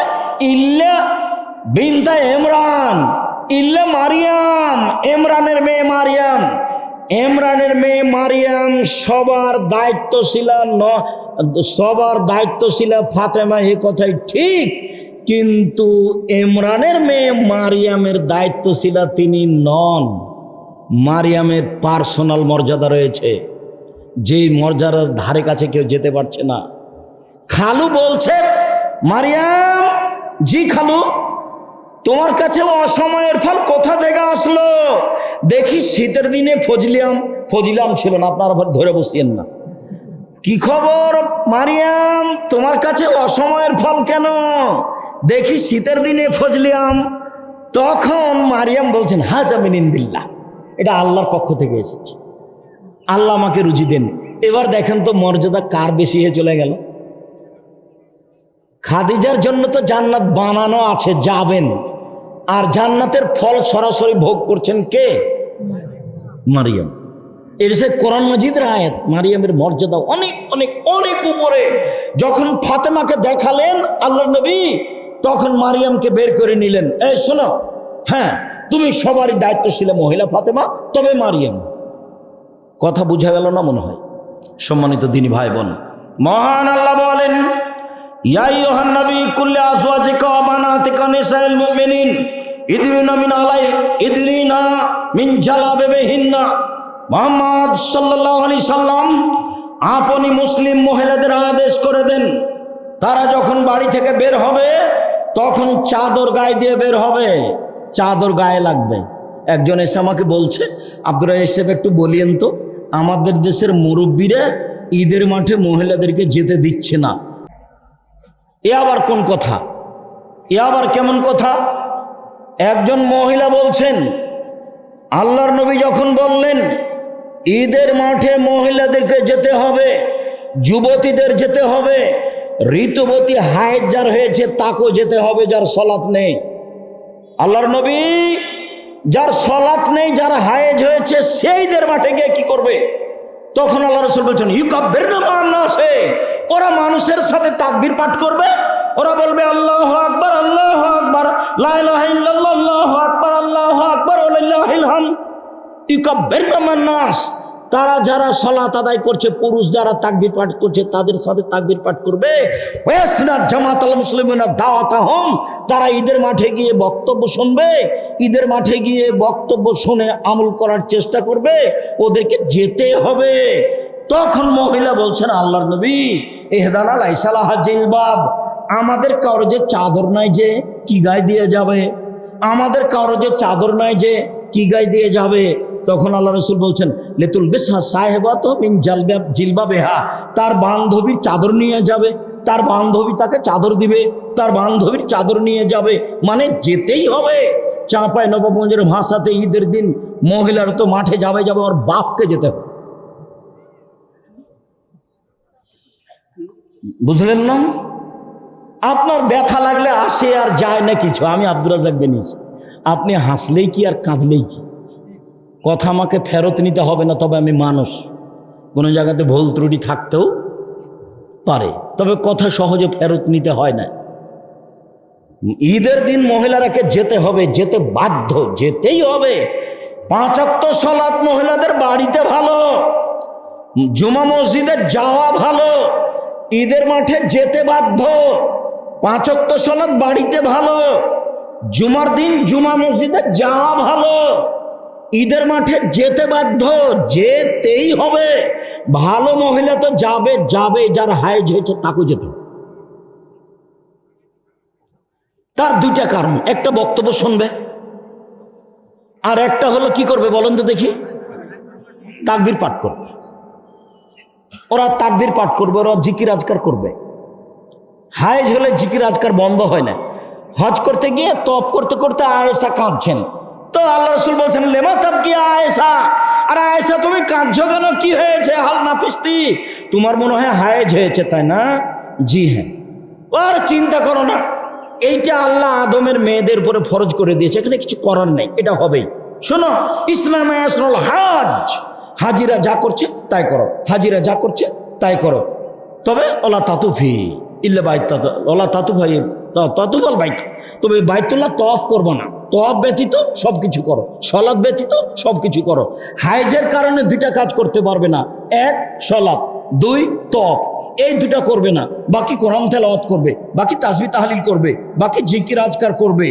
ইল্লা বিনতে ইমরান, ইল্লা মারিয়াম, ইমরানের মেয়ে মারিয়াম, ইমরানের মেয়ে মারিয়াম সবার দায়িত্বশীলা সবার দায়িত্বশীলা ফাতেমা, এ কথাই ঠিক, কিন্তু ইমরানের মেয়ে মারিয়ামের দায়িত্বশীলা তিনি নন। মারিয়ামের পার্সোনাল মর্যাদা রয়েছে, যেই মর্যাদার ধারে কাছে কেউ যেতে পারছে না। খালু বলছে, মারিয়াম, জি খালু, তোমার কাছে অসময়ের ফল কোথা থেকে আসলো? দেখি শীতের দিনে ফজলিয়াম ছিল না, আপনারা ধরে বসিয়েন না। কি খবর মারিয়াম, তোমার কাছে অসময়ের ফল কেন? দেখি শীতের দিনে ফজলিয়াম। তখন মারিয়াম বলছেন, হাজা মিন ইনদিল্লাহ, এটা আল্লাহর পক্ষ থেকে এসেছে, আল্লাহ আমাকে রুজি দেন। এবার দেখেন তো মর্যাদা কার বেশি হয়ে চলে গেল। খাদিজার জন্য তো জান্নাত বানানো আছে, যাবেন, আর জান্নাতের ফল সরাসরি ভোগ করছেন কে? মারিয়াম। এর সে কোরআন মাজিদের আয়াত। মারিয়ামের মর্যাদা অনেক অনেক অনেক উপরে। যখন ফাতেমাকে দেখালেন আল্লাহর নবী, তখন মারিয়ামকে বের করে নিলেন, এই শোনো, হ্যাঁ তুমি সবারই দায়িত্বশীল মহিলা ফাতেমা, তবে মারিয়াম। কথা বুঝা গেল না মনে হয়? সম্মানিত দিনী ভাই বোন, মহান আল্লাহ বলেন, ইয়া আইয়ুহান নবী কুল্লি আজওয়াজিকা ওয়া বানাতিকা নিসাইল মুমিনিন ইদরিনা মিন জালাবিবিহিন্না। মুহাম্মদ সাল্লাল্লাহু আলাইহি সাল্লাম আপনি মুসলিম মহিলাদের আদেশ করে দেন, তারা যখন বাড়ি থেকে বের হবে তখন চাদর গায়ে দিয়ে বের হবে, চাদর গায়ে লাগবে। একজন এসে আমাকে বলছে, আব্দুর রাহিম সাহেব একটু বলিয়েন তো, আমাদের দেশের মুরব্বীরা ঈদের মাঠে মহিলাদেরকে যেতে দিচ্ছে না। এ আবার কোন কথা? এ আবার কেমন কথা? একজন মহিলা বলছেন, আল্লাহর নবী যখন বললেন ঈদের মাঠে মহিলাদেরকে যেতে হবে, যুবতীদের যেতে হবে, ঋতুবতী হায়েজ যার হয়েছে তাকেও যেতে হবে, যার সলাত নেই। আল্লাহর নবী যার সলাত নেই, যার হায়েজ হয়েছে, সেই ঈদের মাঠে গিয়ে কি করবে? তখন আল্লাহ রাসূল বলছেন ইউকাব্বিরনা মান নাসে, ওরা মানুষের সাথে তাকবীর পাঠ করবে। ওরা বলবে আল্লাহু আকবার, আল্লাহু আকবার, লা ইলাহা ইল্লাল্লাহ, আল্লাহু আকবার, আল্লাহু আকবার, ওয়া লিল্লাহিল হামদ। ইউকাব্বিরনা মান নাস, তারা যারা সালাত আদায় করছে, পুরুষ যারা তাকবীর পাঠ করছে তাদের সাথে তাকবীর পাঠ করবে। ওয়াসনা জামাতাল মুসলিমিনা দাওয়াতাহুম, তারা ঈদের মাঠে গিয়ে বক্তব্য শুনবে, ঈদের মাঠে গিয়ে বক্তব্য শুনে আমল করার চেষ্টা করবে, ওদেরকে যেতে হবে। তখন মহিলা বলছেন আল্লাহর নবী ইহদানা লাইসালাহা জিলবাব, আমাদের কারো যে চাদর নাই যে কি গায়ে দিয়ে যাবে, আমাদের কারো যে চাদর নাই যে কি গায়ে দিয়ে যাবে। তখন আল্লাহ রাসূল বলছেন লেতুল বিসহা সাহেবাত মিন জিলবাবিহা, তার বান্ধবীর চাদর নিয়ে যাবে, তার বান্ধবী তাকে চাদর দিবে, তার বান্ধবীর চাদর নিয়ে যাবে, মানে যেতেই হবে। চাঁপাই নবাবগঞ্জের ভাষাতে ঈদের দিন মহিলারা তো মাঠে যাবে ওর বাপকে যেতে হবে। বুঝলেন না? আপনার ব্যথা লাগলে আসে আর যায় না কিছু। আমি আব্দুর রাজ্জাক বেনিস, আপনি হাসলেই কি আর কাঁদলেই কি, কথা আমাকে ফেরত নিতে হবে না। তবে আমি মানুষ, কোনো জায়গাতে ভুল ত্রুটি থাকতেও পারে, তবে কথা সহজে ফেরত নিতে হয় না। ঈদের দিন মহিলারাকে যেতে হবে, যেতে বাধ্য, যেতেই হবে। 5 ওয়াক্ত সালাত মহিলাদের বাড়িতে ভালো, জুমা মসজিদে যাওয়া ভালো, ঈদের মাঠে যেতে বাধ্য। 5 ওয়াক্ত সালাত বাড়িতে ভালো, জুমার দিন জুমা মসজিদে যাওয়া ভালো, ঈদের মাঠে যেতে বাধ্য, যেতেই হবে। ভালো মহিলা তো যাবে যাবে, যার হাইজ হয়েছে তাকে যেতে হবে। তার 2টা কারণ, একটা বক্তব্য শুনবে, আর একটা হলো কি করবে বলেন তো দেখি, তাকবীর পাঠ করবে। ওরা তাকবীর পাঠ করবে, ওরা জিকির আজকার করবে। হাইজ হলে জিকির আজকার বন্ধ হয় না। হজ করতে গিয়ে তপ করতে করতে আয়েশা কাঁদছেন, তো আল্লাহ রাসূল বলছেন লেমা তাবকি আয়েশা, আর আয়েশা তুমি কাঁদছো কেন, কি হয়েছে? হাল নাফিস্তি, তোমার মনে হয় হায়েজ হয়েছে তাই না? জি হ্যাঁ। আর চিন্তা করো না, এইটা আল্লাহ আদমের মেয়েদের উপরে ফরজ করে দিয়েছে, এখানে কিছু করার নেই, এটা হবেই। শোনো, ইসলামে আসল হাজ, হাজিরা যা করছে তাই করো, হাজিরা যা করছে তাই করো। তবে ওলা তাতুফি ইল্লা বাইত, ওলা তাতুফাই তাতুফাল বাইত, তবে বাইতুল্লাহ তওয়াফ করবো না, তওয়াফ ব্যতীত সব কিছু করো, সালাত ব্যতীত সব কিছু করো। হাইজের কারণে 2টা কাজ করতে পারবে না, 1 সালাত, 2 তওয়াফ, এই 2টা করবে না। বাকি কোরআন তেলাওয়াত করবে, বাকি তাসবিহ তাহলিল করবে, বাকি জিকির আজকার করবে,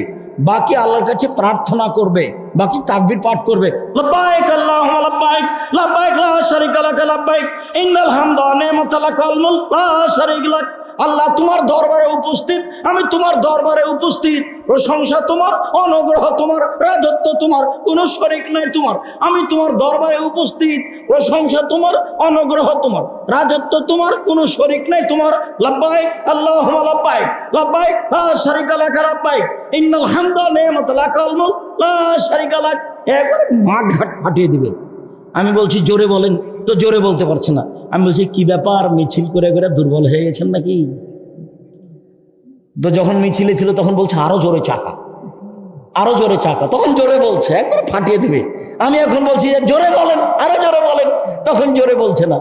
বাকি আল্লাহর কাছে প্রার্থনা করবে, বাকি তাকবীর পাঠ করবে। লাব্বাইক আল্লাহুম্মা লাব্বাইক, লাব্বাইক লা শারীকা লাক লাব্বাইক, ইন্নাল হামদা ওয়া নি'মাতা লাক ওয়াল মুলক লা শারীকা লাক। আল্লাহ তোমার দরবারে উপস্থিত, আমি তোমার দরবারে উপস্থিত, প্রশংসা তোমার, অনুগ্রহ তোমার, রাজত্ব তোমার, কোনো শরীক নাই তোমার। আমি তোমার দরবারে উপস্থিত, প্রশংসা তোমার, অনুগ্রহ তোমার, রাজত্ব তোমার, কোনো শরীক নাই তোমার। লাব্বাইক আল্লাহুম্মা লাব্বাইক, লাব্বাইক লা শারীকা লাক লাব্বাইক, ইন্নাল হামদা ওয়া নি'মাতা লাক ওয়াল মুলক লা শারীকা লাক। একবার মাঠ ঘাট ফাটিয়ে দিবে। আমি বলছি জোরে বলেন, তো জোরে বলতে পারছে না। আমি বলছি কি ব্যাপার, মিছিল করে করে দুর্বল হয়ে গেছেন নাকি? তো যখন মিছিলে ছিল তখন বলছে আরো জোরে চাকা, আরো জোরে চাকা, তখন জোরে বলছে, একবার ফাটিয়ে দিবে। আমি এখন বলছি যে জোরে বলেন, আরো জোরে বলেন, তখন জোরে বলছে না।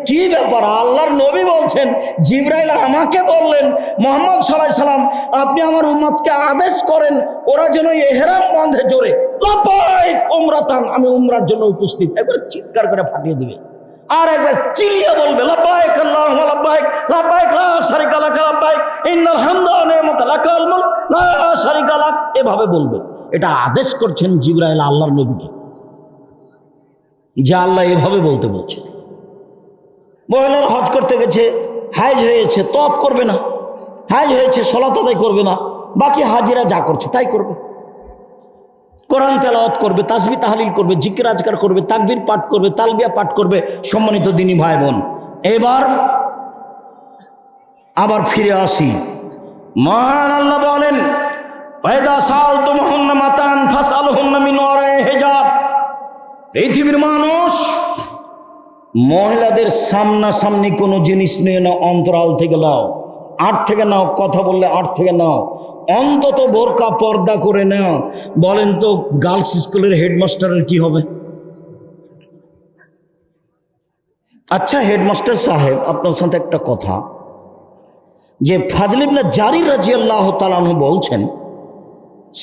কি ব্যাপার, আল্লাহর নবী বলছেন, জিবরাইল আমাকে বললেন মুহাম্মদ সাল্লাল্লাহু আলাইহি সাল্লাম আপনি আমার উম্মতকে আদেশ করেন ওরা যেন ইহরাম বাঁধে জোরে, লাব্বাইক উমরাতান, আমি উমরার জন্য উপস্থিত। একবার চিৎকার করে ফাটিয়ে দিবে, আর একবার চিল্লিয়ে বলবে লাব্বাইক আল্লাহুম্মা লাব্বাইক, লাব্বাইক লা শারীকা লাক লাব্বাইক, ইন্নাল হামদা ওয়া নি'মাতা লাক ওয়াল মুলক লা শারীকা লাক। এভাবে বলবে। এটা আদেশ করছেন জিবরাইল আল্লাহর নবীকে, যে আল্লাহ এভাবে বলতে বলছে। মহিলার হজ করতে গেছে, হাইজ হয়েছে, তওয়াফ করবে না, হাইজ হয়েছে, সালাত আদায় করবে না, বাকি হাজিরা যা করছে তাই করবে। কোরআন তেলাওয়াত করবে, তাসবিহ তাহলিল করবে, জিকির আজকার করবে, তাকবীর পাঠ করবে, তালবিয়া পাঠ করবে। সম্মানিত দিনী ভাই বোন, এবার আবার ফিরে আসি। মহান আল্লাহ বলেন ওয়াইদা সাআলতুমুহুন্না মাতান ফাসআলুহুন্না মিন ওয়ারাই হিজাব। পৃথিবীর মানুষ মহিলাদের সামনাসামনি কোনো জিনিস নিয়ে নাও, অন্তরাল থেকে নাও, আট থেকে নাও, কথা বললে আট থেকে নাও, অন্তত বোরকা পর্দা করে নাও। বলেন তো গার্লস স্কুলের হেডমাস্টারের কি হবে? আচ্ছা হেডমাস্টার সাহেব, আপনার সাথে একটা কথা, যে ফাজল ইবনে জারির রাদিয়াল্লাহু তাআলা আনহু বলছেন,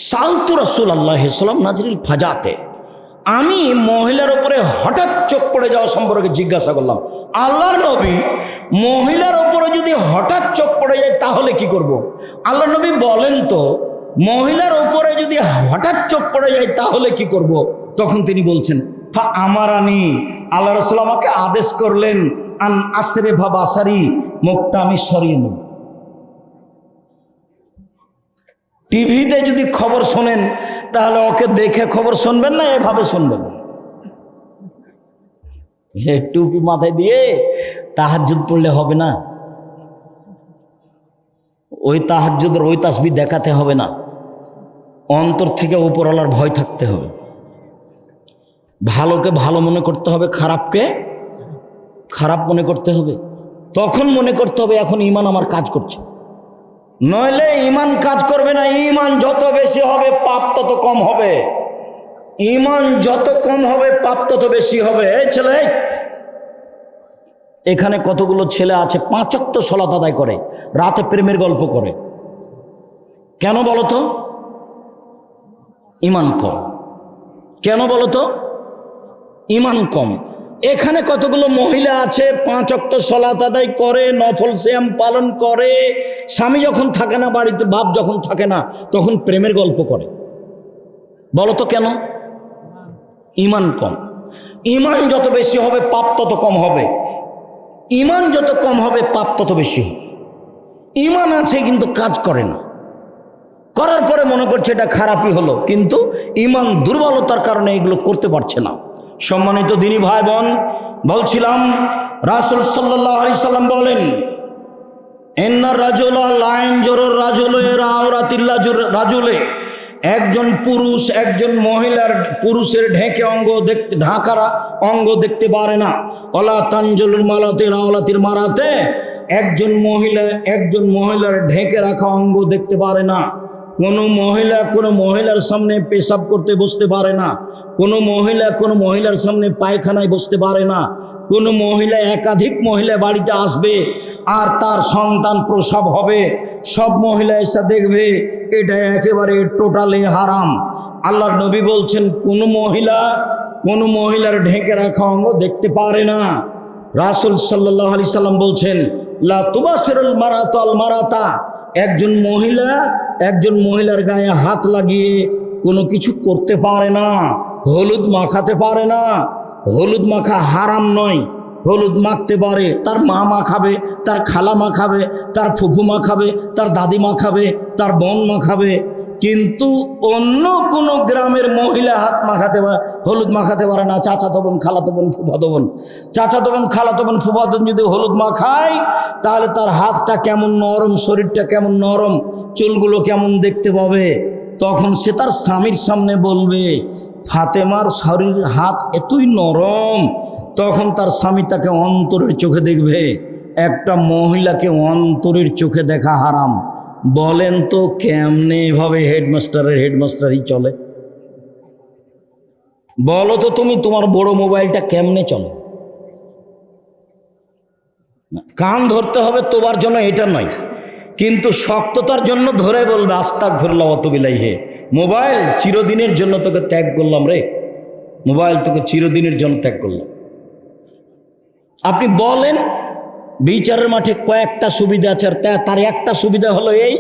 সালতু রাসূলুল্লাহ সাল্লাল্লাহু আলাইহি ওয়াসাল্লাম নাজরিল ফাজাতে, আমি মহিলার উপরে হঠাৎ চোখ পড়ে যাওয়া সম্পর্কে জিজ্ঞাসা করলাম, আল্লাহর নবী, মহিলার উপরে যদি হঠাৎ চোখ পড়ে যায় তাহলে কি করব? আল্লাহর নবী বলেন তো, মহিলার উপরে যদি হঠাৎ চোখ পড়ে যায় তাহলে কি করব? তখন তিনি বলছেন, ফা আমারানি, আল্লাহ রাসূল আমাকে আদেশ করলেন, আন আসরে ভা বাসারি, মুখটা আমি সরিয়ে নেব। টিভিতে যদি খবর শোনেন তাহলে ওকে দেখে খবর শুনবেন না, এভাবে শুনবেন। টুপি মাথায় দিয়ে তাহাজ্জুদ পড়লে হবে না, ওই তাহাজ্জুদের ওই তাসবিহ দেখাতে হবে না, অন্তর থেকে উপরওয়ালার ভয় থাকতে হবে, ভালোকে ভালো মনে করতে হবে, খারাপকে খারাপ মনে করতে হবে। তখন মনে করতে হবে এখন ঈমান আমার কাজ করছে, নইলে ঈমান কাজ করবে না। ঈমান যত বেশি হবে পাপ তত কম হবে, ঈমান যত কম হবে পাপ তত বেশি হবে। এই ছেলে, এখানে কতগুলো ছেলে আছে 5 ওয়াক্ত সালাত আদায় করে, রাতে প্রেমের গল্প করে, কেন বলো তো? ঈমান কম। কেন বলো তো? ঈমান কম। এখানে কতগুলো মহিলা আছে 5 ওয়াক্ত সালাত আদায় করে, নফল সিয়াম পালন করে, স্বামী যখন থাকে না বাড়িতে, বাপ যখন থাকে না, তখন প্রেমের গল্প করে, বলো তো কেন? ঈমান কম। ঈমান যত বেশি হবে পাপ তত কম হবে, ঈমান যত কম হবে পাপ তত বেশি হবে। ঈমান আছে কিন্তু কাজ করে না, করার পরে মনে করছে এটা খারাপই হলো, কিন্তু ঈমান দুর্বলতার কারণে এগুলো করতে পারছে না। সম্মানিত দিনী ভাই বোন, বলছিলাম রাসূল সাল্লাল্লাহু আলাইহি সাল্লাম বলেন, ইন্নার রাজুলা লা ইয়ানজুরু রাজুলু ইলা আওরাতিল রাজুলে, একজন পুরুষ একজন মহিলার পুরুষের ঢেকে অঙ্গ দেখতে, ঢাকারা অঙ্গ দেখতে পারে না। ওয়ালা তানজুলুল মালাতি আওলাতিল মারাতে, একজন মহিলার ঢেকে রাখা অঙ্গ দেখতে পারে না। কোনো মহিলার সামনে পেশাব করতে বসতে পারে না, কোনো মহিলার সামনে পায়খানায় বসতে পারে না। কোনো মহিলা, একাধিক মহিলা বাড়িতে আসবে আর তার সন্তান প্রসব হবে, সব মহিলা এসে দেখবে, এটা একেবারে টোটালি হারাম। আল্লাহর নবী বলছেন কোনো মহিলার ঢেকে রাখা অঙ্গ দেখতে পারে না। রাসূল সাল্লাল্লাহু আলাইহি সাল্লাম বলছেন, লা তুবাসিরুল মারাতু আল মারাতা, একজন মহিলার গায়ে হাত লাগিয়ে কোনো কিছু করতে পারে না, হলুদ মাখাতে পারে না। হলুদ মাখা হারাম নয়, হলুদ মাখতে পারে, তার মা মাখাবে, তার খালা মাখাবে, তার ফুফু মাখাবে, তার দাদি মাখাবে, তার বোন মাখাবে, কিন্তু অন্য কোনো গ্রামের মহিলা হলুদ মাখাতে পারে না। চাচাতো বোন, খালাতো বোন, ফুফাতো বোন, চাচাতো বোন, খালাতো বোন, ফুফাতো বোন যদি হলুদ মাখায় তাহলে তার হাতটা কেমন নরম, শরীরটা কেমন নরম, চুলগুলো কেমন দেখতে পাবে। তখন সে তার স্বামীর সামনে বলবে, ফাতেমার শরীর হাত এতই নরম। তখন তার স্বামী তাকে অন্তরের চোখে দেখবে। একটা মহিলাকে অন্তরের চোখে দেখা হারাম। বলেন তো কেমনে এভাবে হেডমাস্টারই চলে? বলো তো তুমি, তোমার বড় মোবাইলটা কেমনে চলে? কান ধরতে হবে তোবার জন্য, এটা নয়, কিন্তু শক্ততার জন্য ধরে বলবে, আস্তাগফিরুল্লাহ ওয়া আতুবু ইলাইহি, মোবাইল চিরদিনের জন্য তোকে ত্যাগ করলাম রে, মোবাইল তোকে চিরদিনের জন্য ত্যাগ করলাম। আপনি বলেন, বিচারের মাঠে কয়েকটা সুবিধা আছে, আর তার একটা সুবিধা হলো এই,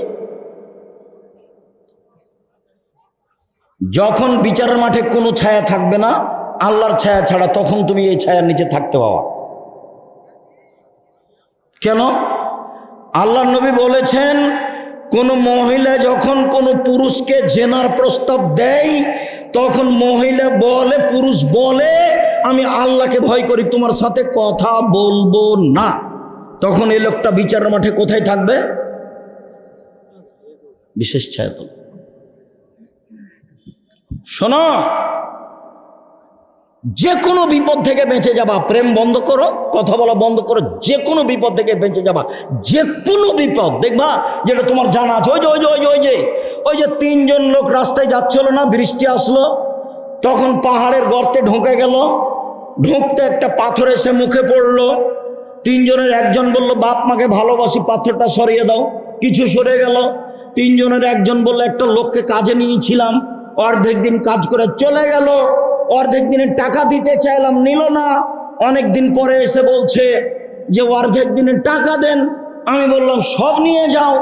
যখন বিচারের মাঠে কোনো ছায়া থাকবে না আল্লাহর ছায়া ছাড়া, তখন তুমি এই ছায়ার নিচে থাকতে পাবা। কেন? আল্লাহর নবী বলেছেন, কোনো মহিলা যখন কোনো পুরুষকে জেনার প্রস্তাব দেয়, তখন পুরুষ বলে, আমি আল্লাহকে ভয় করি, তোমার সাথে কথা বলবো না। তখন এই লোকটা বিচারের মাঠে কোথায় থাকবে? বিশেষ ছায়াতল। শোনো, যে কোনো বিপদ থেকে বেঁচে যাবা, প্রেম বন্ধ করো, কথা বলা বন্ধ করো, যে কোনো বিপদ থেকে বেঁচে যাবা। যে কোনো বিপদ দেখবা যেটা তোমার জানা আছে। ওই যে 3 জন লোক রাস্তায় যাচ্ছিল না, বৃষ্টি আসলো, তখন পাহাড়ের গর্তে ঢুকে গেল, ঢুকতে একটা পাথর এসে মুখে পড়লো। তিনজনের একজন বলল, বাপ মাকে ভালোবাসি, পাথরটা সরিয়ে দাও। কিছু সরে গেল। তিনজনের একজন বলল, একটা লোককে কাজে নিয়েছিলাম, অর্ধেক দিন কাজ করে চলে গেল, অর্ধেক দিনের টাকা দিতে চাইলাম, নিল না। অনেক দিন পরে এসে বলছে যে অর্ধেক দিনের টাকা দেন। আমি বললাম সব নিয়ে যাও।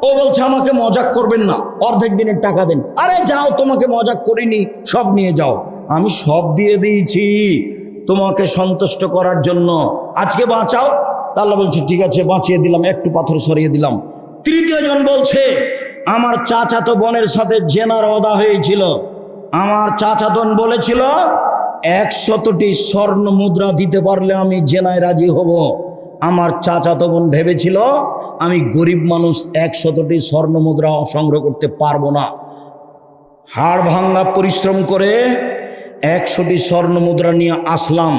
ও বলছে আমাকে মজাক করবেন না, অর্ধেক দিনের টাকা দেন। আরে যাও, তোমাকে মজাক করিনি, সব নিয়ে যাও। আমি সব দিয়ে দিয়েছি তোমাকে সন্তুষ্ট করার জন্য, আজকে বাঁচাও। তা আল্লাহ বলছে ঠিক আছে, বাঁচিয়ে দিলাম, একটু পাথর সরিয়ে দিলাম। তৃতীয় জন বলছে, আমার চাচাতো বোনের সাথে জেনার ওয়াদা হয়েছিল, আমার চাচাতো বোন বলেছিল 100টি স্বর্ণ মুদ্রা দিতে পারলে আমি জেনায় রাজি হব। আমার চাচাতো বোন ভেবেছিল আমি গরিব মানুষ, 100টি স্বর্ণ মুদ্রা সংগ্রহ করতে পারবো না। হাড় ভাঙা পরিশ্রম করে 100টি স্বর্ণ মুদ্রা নিয়ে আসলাম।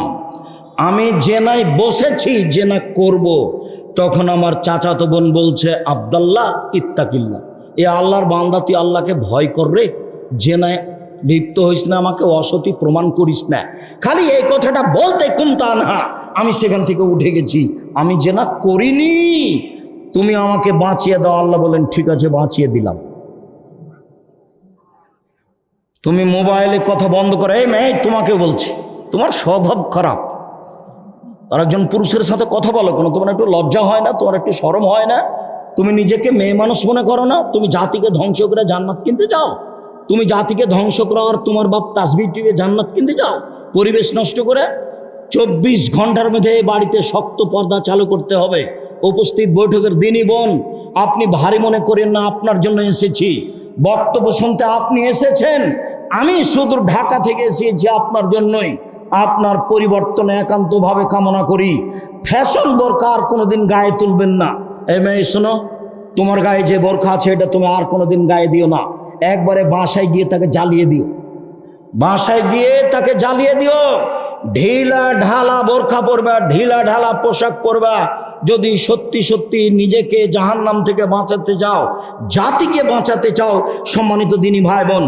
আমি জেনায় বসেছি, জেনা করব। তখন আমার চাচাতো বোন বলছে, আব্দাল্লাহ ইত্তাকিল্লাহ, এ আল্লাহর বান্দা, তুই আল্লাহকে ভয় কর রে, জেনায় লিপ্ত হইস না, আমাকে অসতী প্রমাণ করিস না। খালি এই কথাটা বলতে কুমতা না, আমি সেখান থেকে উঠে গেছি, আমি জেনা করিনি, তুমি আমাকে বাঁচিয়ে দাও। আল্লাহ বলেন ঠিক আছে, বাঁচিয়ে দিলাম। তুমি মোবাইলে কথা বন্ধ করে, এই মেয়ে তোমাকেও বলছি, তোমার স্বভাব খারাপ। আর একজন পুরুষের সাথে কথা বলো কোনো, তোমার একটু লজ্জা হয় না? তোমার একটু শরম হয় না? তুমি নিজেকে মেয়ে মানুষ মনে করো না? তুমি জাতিকে ধ্বংস করে জান্নাত কিনতে চাও? তুমি জাতিকে ধ্বংস করো আর তোমার বাপ তাসবিহ টিপে জান্নাত কিনতে চাও পরিবেশ নষ্ট করে? 24 ঘন্টার মধ্যে এই বাড়িতে শক্ত পর্দা চালু করতে হবে। উপস্থিত বৈঠকের দিনই বোন, আপনি ভারী মনে করেন না, আপনার জন্য এসেছি। বক্তব্য শুনতে আপনি এসেছেন, আমি সুদূর ঢাকা থেকে এসেছি আপনার জন্যই। আপনার পরিবর্তন একান্তভাবে কামনা করি। ফ্যাশন বোরকা আর কোনোদিন গায়ে তুলবেন না। এই মেয়ে শোনো, তোমার গায়ে যে বোরকা আছে এটা তুমি আর কোনোদিন গায়ে দিও না। একবারে বাসায় গিয়ে তাকে জ্বালিয়ে দিও, বাসায় গিয়ে তাকে জ্বালিয়ে দিও। ঢিলা ঢালা বোরকা পরবা, ঢিলা ঢালা পোশাক পরবা। যদি সত্যি সত্যি নিজেকে জাহান্নাম থেকে বাঁচাতে চাও, জাতিকে বাঁচাতে চাও, সম্মানিত দিনী ভাই বোন,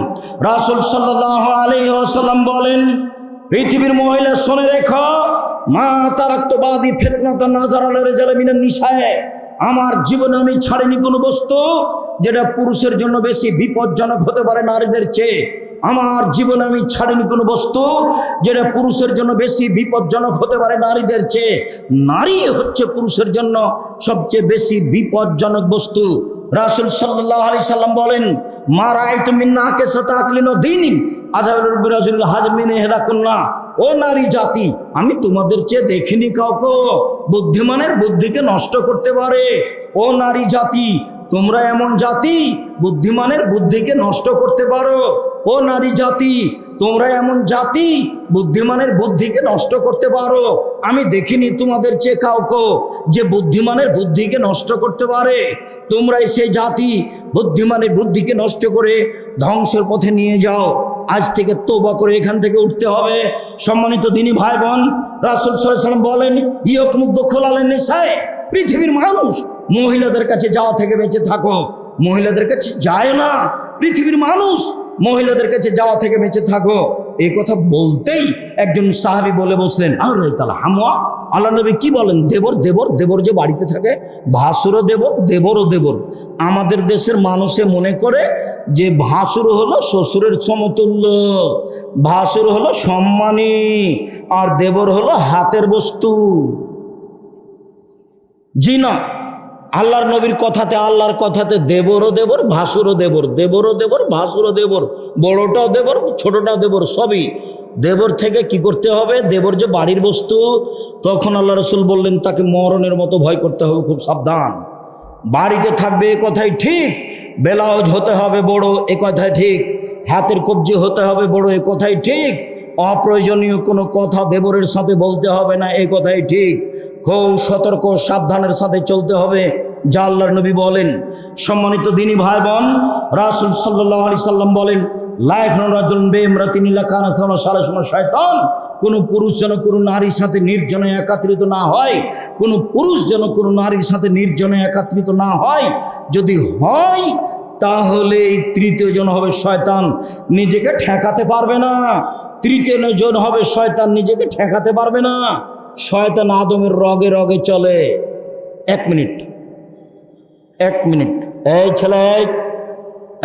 রাসূল সাল্লাল্লাহু আলাইহি ওয়াসাল্লাম বলেন, পৃথিবীর মহিলা শুনে রেখো, মা তারাক্তবাদী ফিতনাতান নাযারা লিরিজালি মিনান নিসায়ে, আমার জীবনে আমি ছাড়িনি কোনো বস্তু যেটা পুরুষের জন্য বেশি বিপজ্জনক হতে পারে নারীদের চেয়ে। আমার জীবনে আমি ছাড়িনি কোনো বস্তু যেটা পুরুষের জন্য বেশি বিপজ্জনক হতে পারে নারীদের চেয়ে। নারী হচ্ছে পুরুষের জন্য সবচেয়ে বেশি বিপজ্জনক বস্তু। রাসূল সাল্লাল্লাহু আলাইহি সাল্লাম বলেন, মা রাআইতু মিন নাকিসাতি আকলিন ওয়া দীনিন আযাবুল বিরাজুল হাজমিন ইহরাকুন্না, ও নারী জাতি, আমি তোমাদের চেয়ে দেখিনি কাউকে বুদ্ধিমানের বুদ্ধিকে নষ্ট করতে পারে। ও নারী জাতি, তোমরা এমন জাতি বুদ্ধিমানের বুদ্ধিকে নষ্ট করতে পারো। ও নারী জাতি, তোমরা এমন জাতি বুদ্ধিমানের বুদ্ধিকে নষ্ট করতে পারো। আমি দেখিনি তোমাদের চেয়ে কাউকে যে বুদ্ধিমানের বুদ্ধিকে নষ্ট করতে পারে। তোমরাই সেই জাতি বুদ্ধিমানের বুদ্ধিকে নষ্ট করে ধ্বংসের পথে নিয়ে যাও। আজ থেকে তওবা করে এখান থেকে উঠতে হবে। সম্মানিত দিনী ভাই বোন, রাসূল সাল্লাল্লাহু আলাইহি ওয়াসাল্লাম বলেন, ইয়াকুমুদ খুলালেন নিসায়ে, পৃথিবীর মানুষ মহিলাদের কাছে যাওয়া থেকে বেঁচে থাকো। মহিলাদের কাছে যায় না, পৃথিবীর মানুষ মহিলাদের কাছে যাওয়া থেকে বেঁচে থাকো। এই কথা বলতেই একজন সাহাবী বলে বসলেন, আরে তাআলা হামওয়া, আল্লাহ নবী কি বলেন? দেবর দেবর দেবর যে বাড়িতে থাকে, ভাসুরও দেবর, দেবরও দেবর। আমাদের দেশের মানুষে মনে করে যে ভাসুর হলো শ্বশুরের সমতুল্য, ভাসুর হলো সম্মানী, আর দেবর হলো হাতের বস্তু। জি না, আল্লাহর নবীর কথাতে, আল্লাহর কথাতে দেবরও দেবর, ভাসুরও দেবর, দেবরও দেবর, ভাসুরও দেবর, বড়টাও দেবর, ছোটটাও দেবর, সবই দেবর। থেকে কি করতে হবে? দেবর যে বাড়ির বস্তু, তখন আল্লাহ রাসূল বললেন তাকে মরণের মতো ভয় করতে হবে, খুব সাবধান। বাড়িতে থাকবে এ কথাই ঠিক, ব্লাউজ হতে হবে বড় এ কথাই ঠিক, হাতের কবজি হতে হবে বড় এ কথাই ঠিক, অপ্রয়োজনীয় কোনো কথা দেবরের সাথে বলতে হবে না এ কথাই ঠিক। খুব সতর্ক সাবধানের সাথে চলতে হবে, যা আল্লাহর নবী বলেন। সম্মানিত দিনী ভাই বোন, রাসূল সাল্লাল্লাহু আলাইহি সাল্লাম বলেন, লা ইয়াখনু রাজুলুন বিইমরাতিন ইল্লা কানা সালাসুন শায়তান, কোনো পুরুষ যেন কোনো নারীর সাথে নির্জনে একাত্রিত না হয়, কোনো পুরুষ যেন কোনো নারীর সাথে নির্জনে একাত্রিত না হয়। যদি হয় তাহলে তৃতীয় জন হবে শয়তান, নিজেকে ঠেকাতে পারবে না। তৃতীয়জন হবে শয়তান, নিজেকে ঠেকাতে পারবে না। শয়তান আদমের রগে রগে চলে। 1 মিনিট, 1 মিনিট।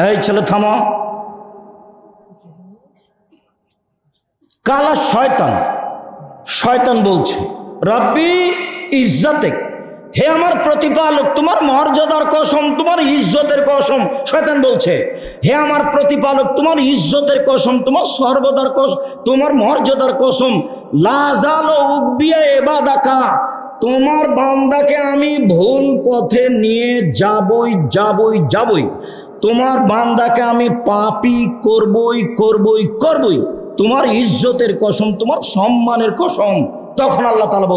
এই ছেলে থামো। কালা শয়তান, শয়তান বলছে রব্বি ইজ্জতেক, হে আমার প্রতিপালক, তোমার মর্যাদার কসম, তোমার ইজ্জতের কসম। শয়তান বলছে, হে আমার প্রতিপালক, তোমার ইজ্জতের কসম, তোমার সর্বদার কসম, তোমার মর্যাদার কসম, লাজালো উকবিয়া ইবাদাকা, তোমার বান্দাকে আমি ভুল পথে নিয়ে যাবই। তোমার বান্দাকে আমি পাপী করবই। তোমার ইজ্জতের কসম, তোমার সম্মানের কসম। তখন আল্লাহ তাআলা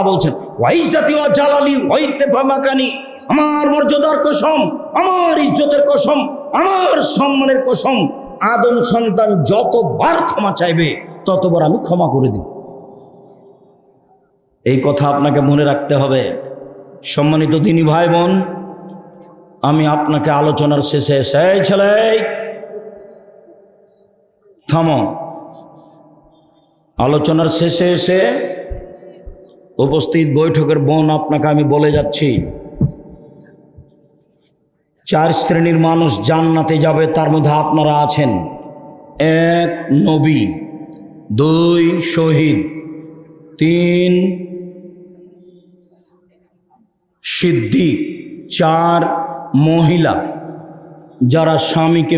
বলছেন ওয়াইজ্জাতি ওয়া জালালি ওয়া ইরতিফামাকানি, আমার মর্যাদার কসম, আমার ইজ্জতের কসম, আমার সম্মানের কসম, আদম সন্তান যতবার ক্ষমা চাইবে ততবার আমি ক্ষমা করে দিই। এই কথা আপনাকে মনে রাখতে হবে। সম্মানিত দিনী ভাই বোন, আমি আপনাকে আলোচনার শেষে সেই ছেলে থামো, আলোচনার শেষে এসে উপস্থিত বৈঠকের বোন, আপনাকে আমি বলে যাচ্ছি 4 শ্রেণীর মানুষ জান্নাতে যাবে, তার মধ্যে আপনারা আছেন। 1 নবী, 2 শহীদ, 3 সিদ্দিক, 4 মহিলা যারা স্বামীকে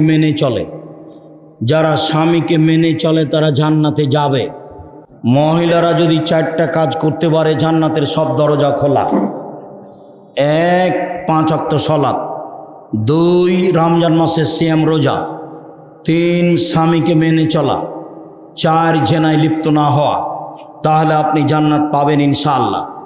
মেনে চলে তারা জান্নাতে যাবে। মহিলারা যদি 4টা কাজ করতে পারে জান্নাতের সব দরজা খোলা। 1 5 ওয়াক্ত সালাত, 2 রমজান মাসের সিয়াম রোজা, 3 স্বামীকে মেনে চলা, 4 জেনায় লিপ্ত না হওয়া। তাহলে আপনি জান্নাত পাবেন ইনশাআল্লাহ।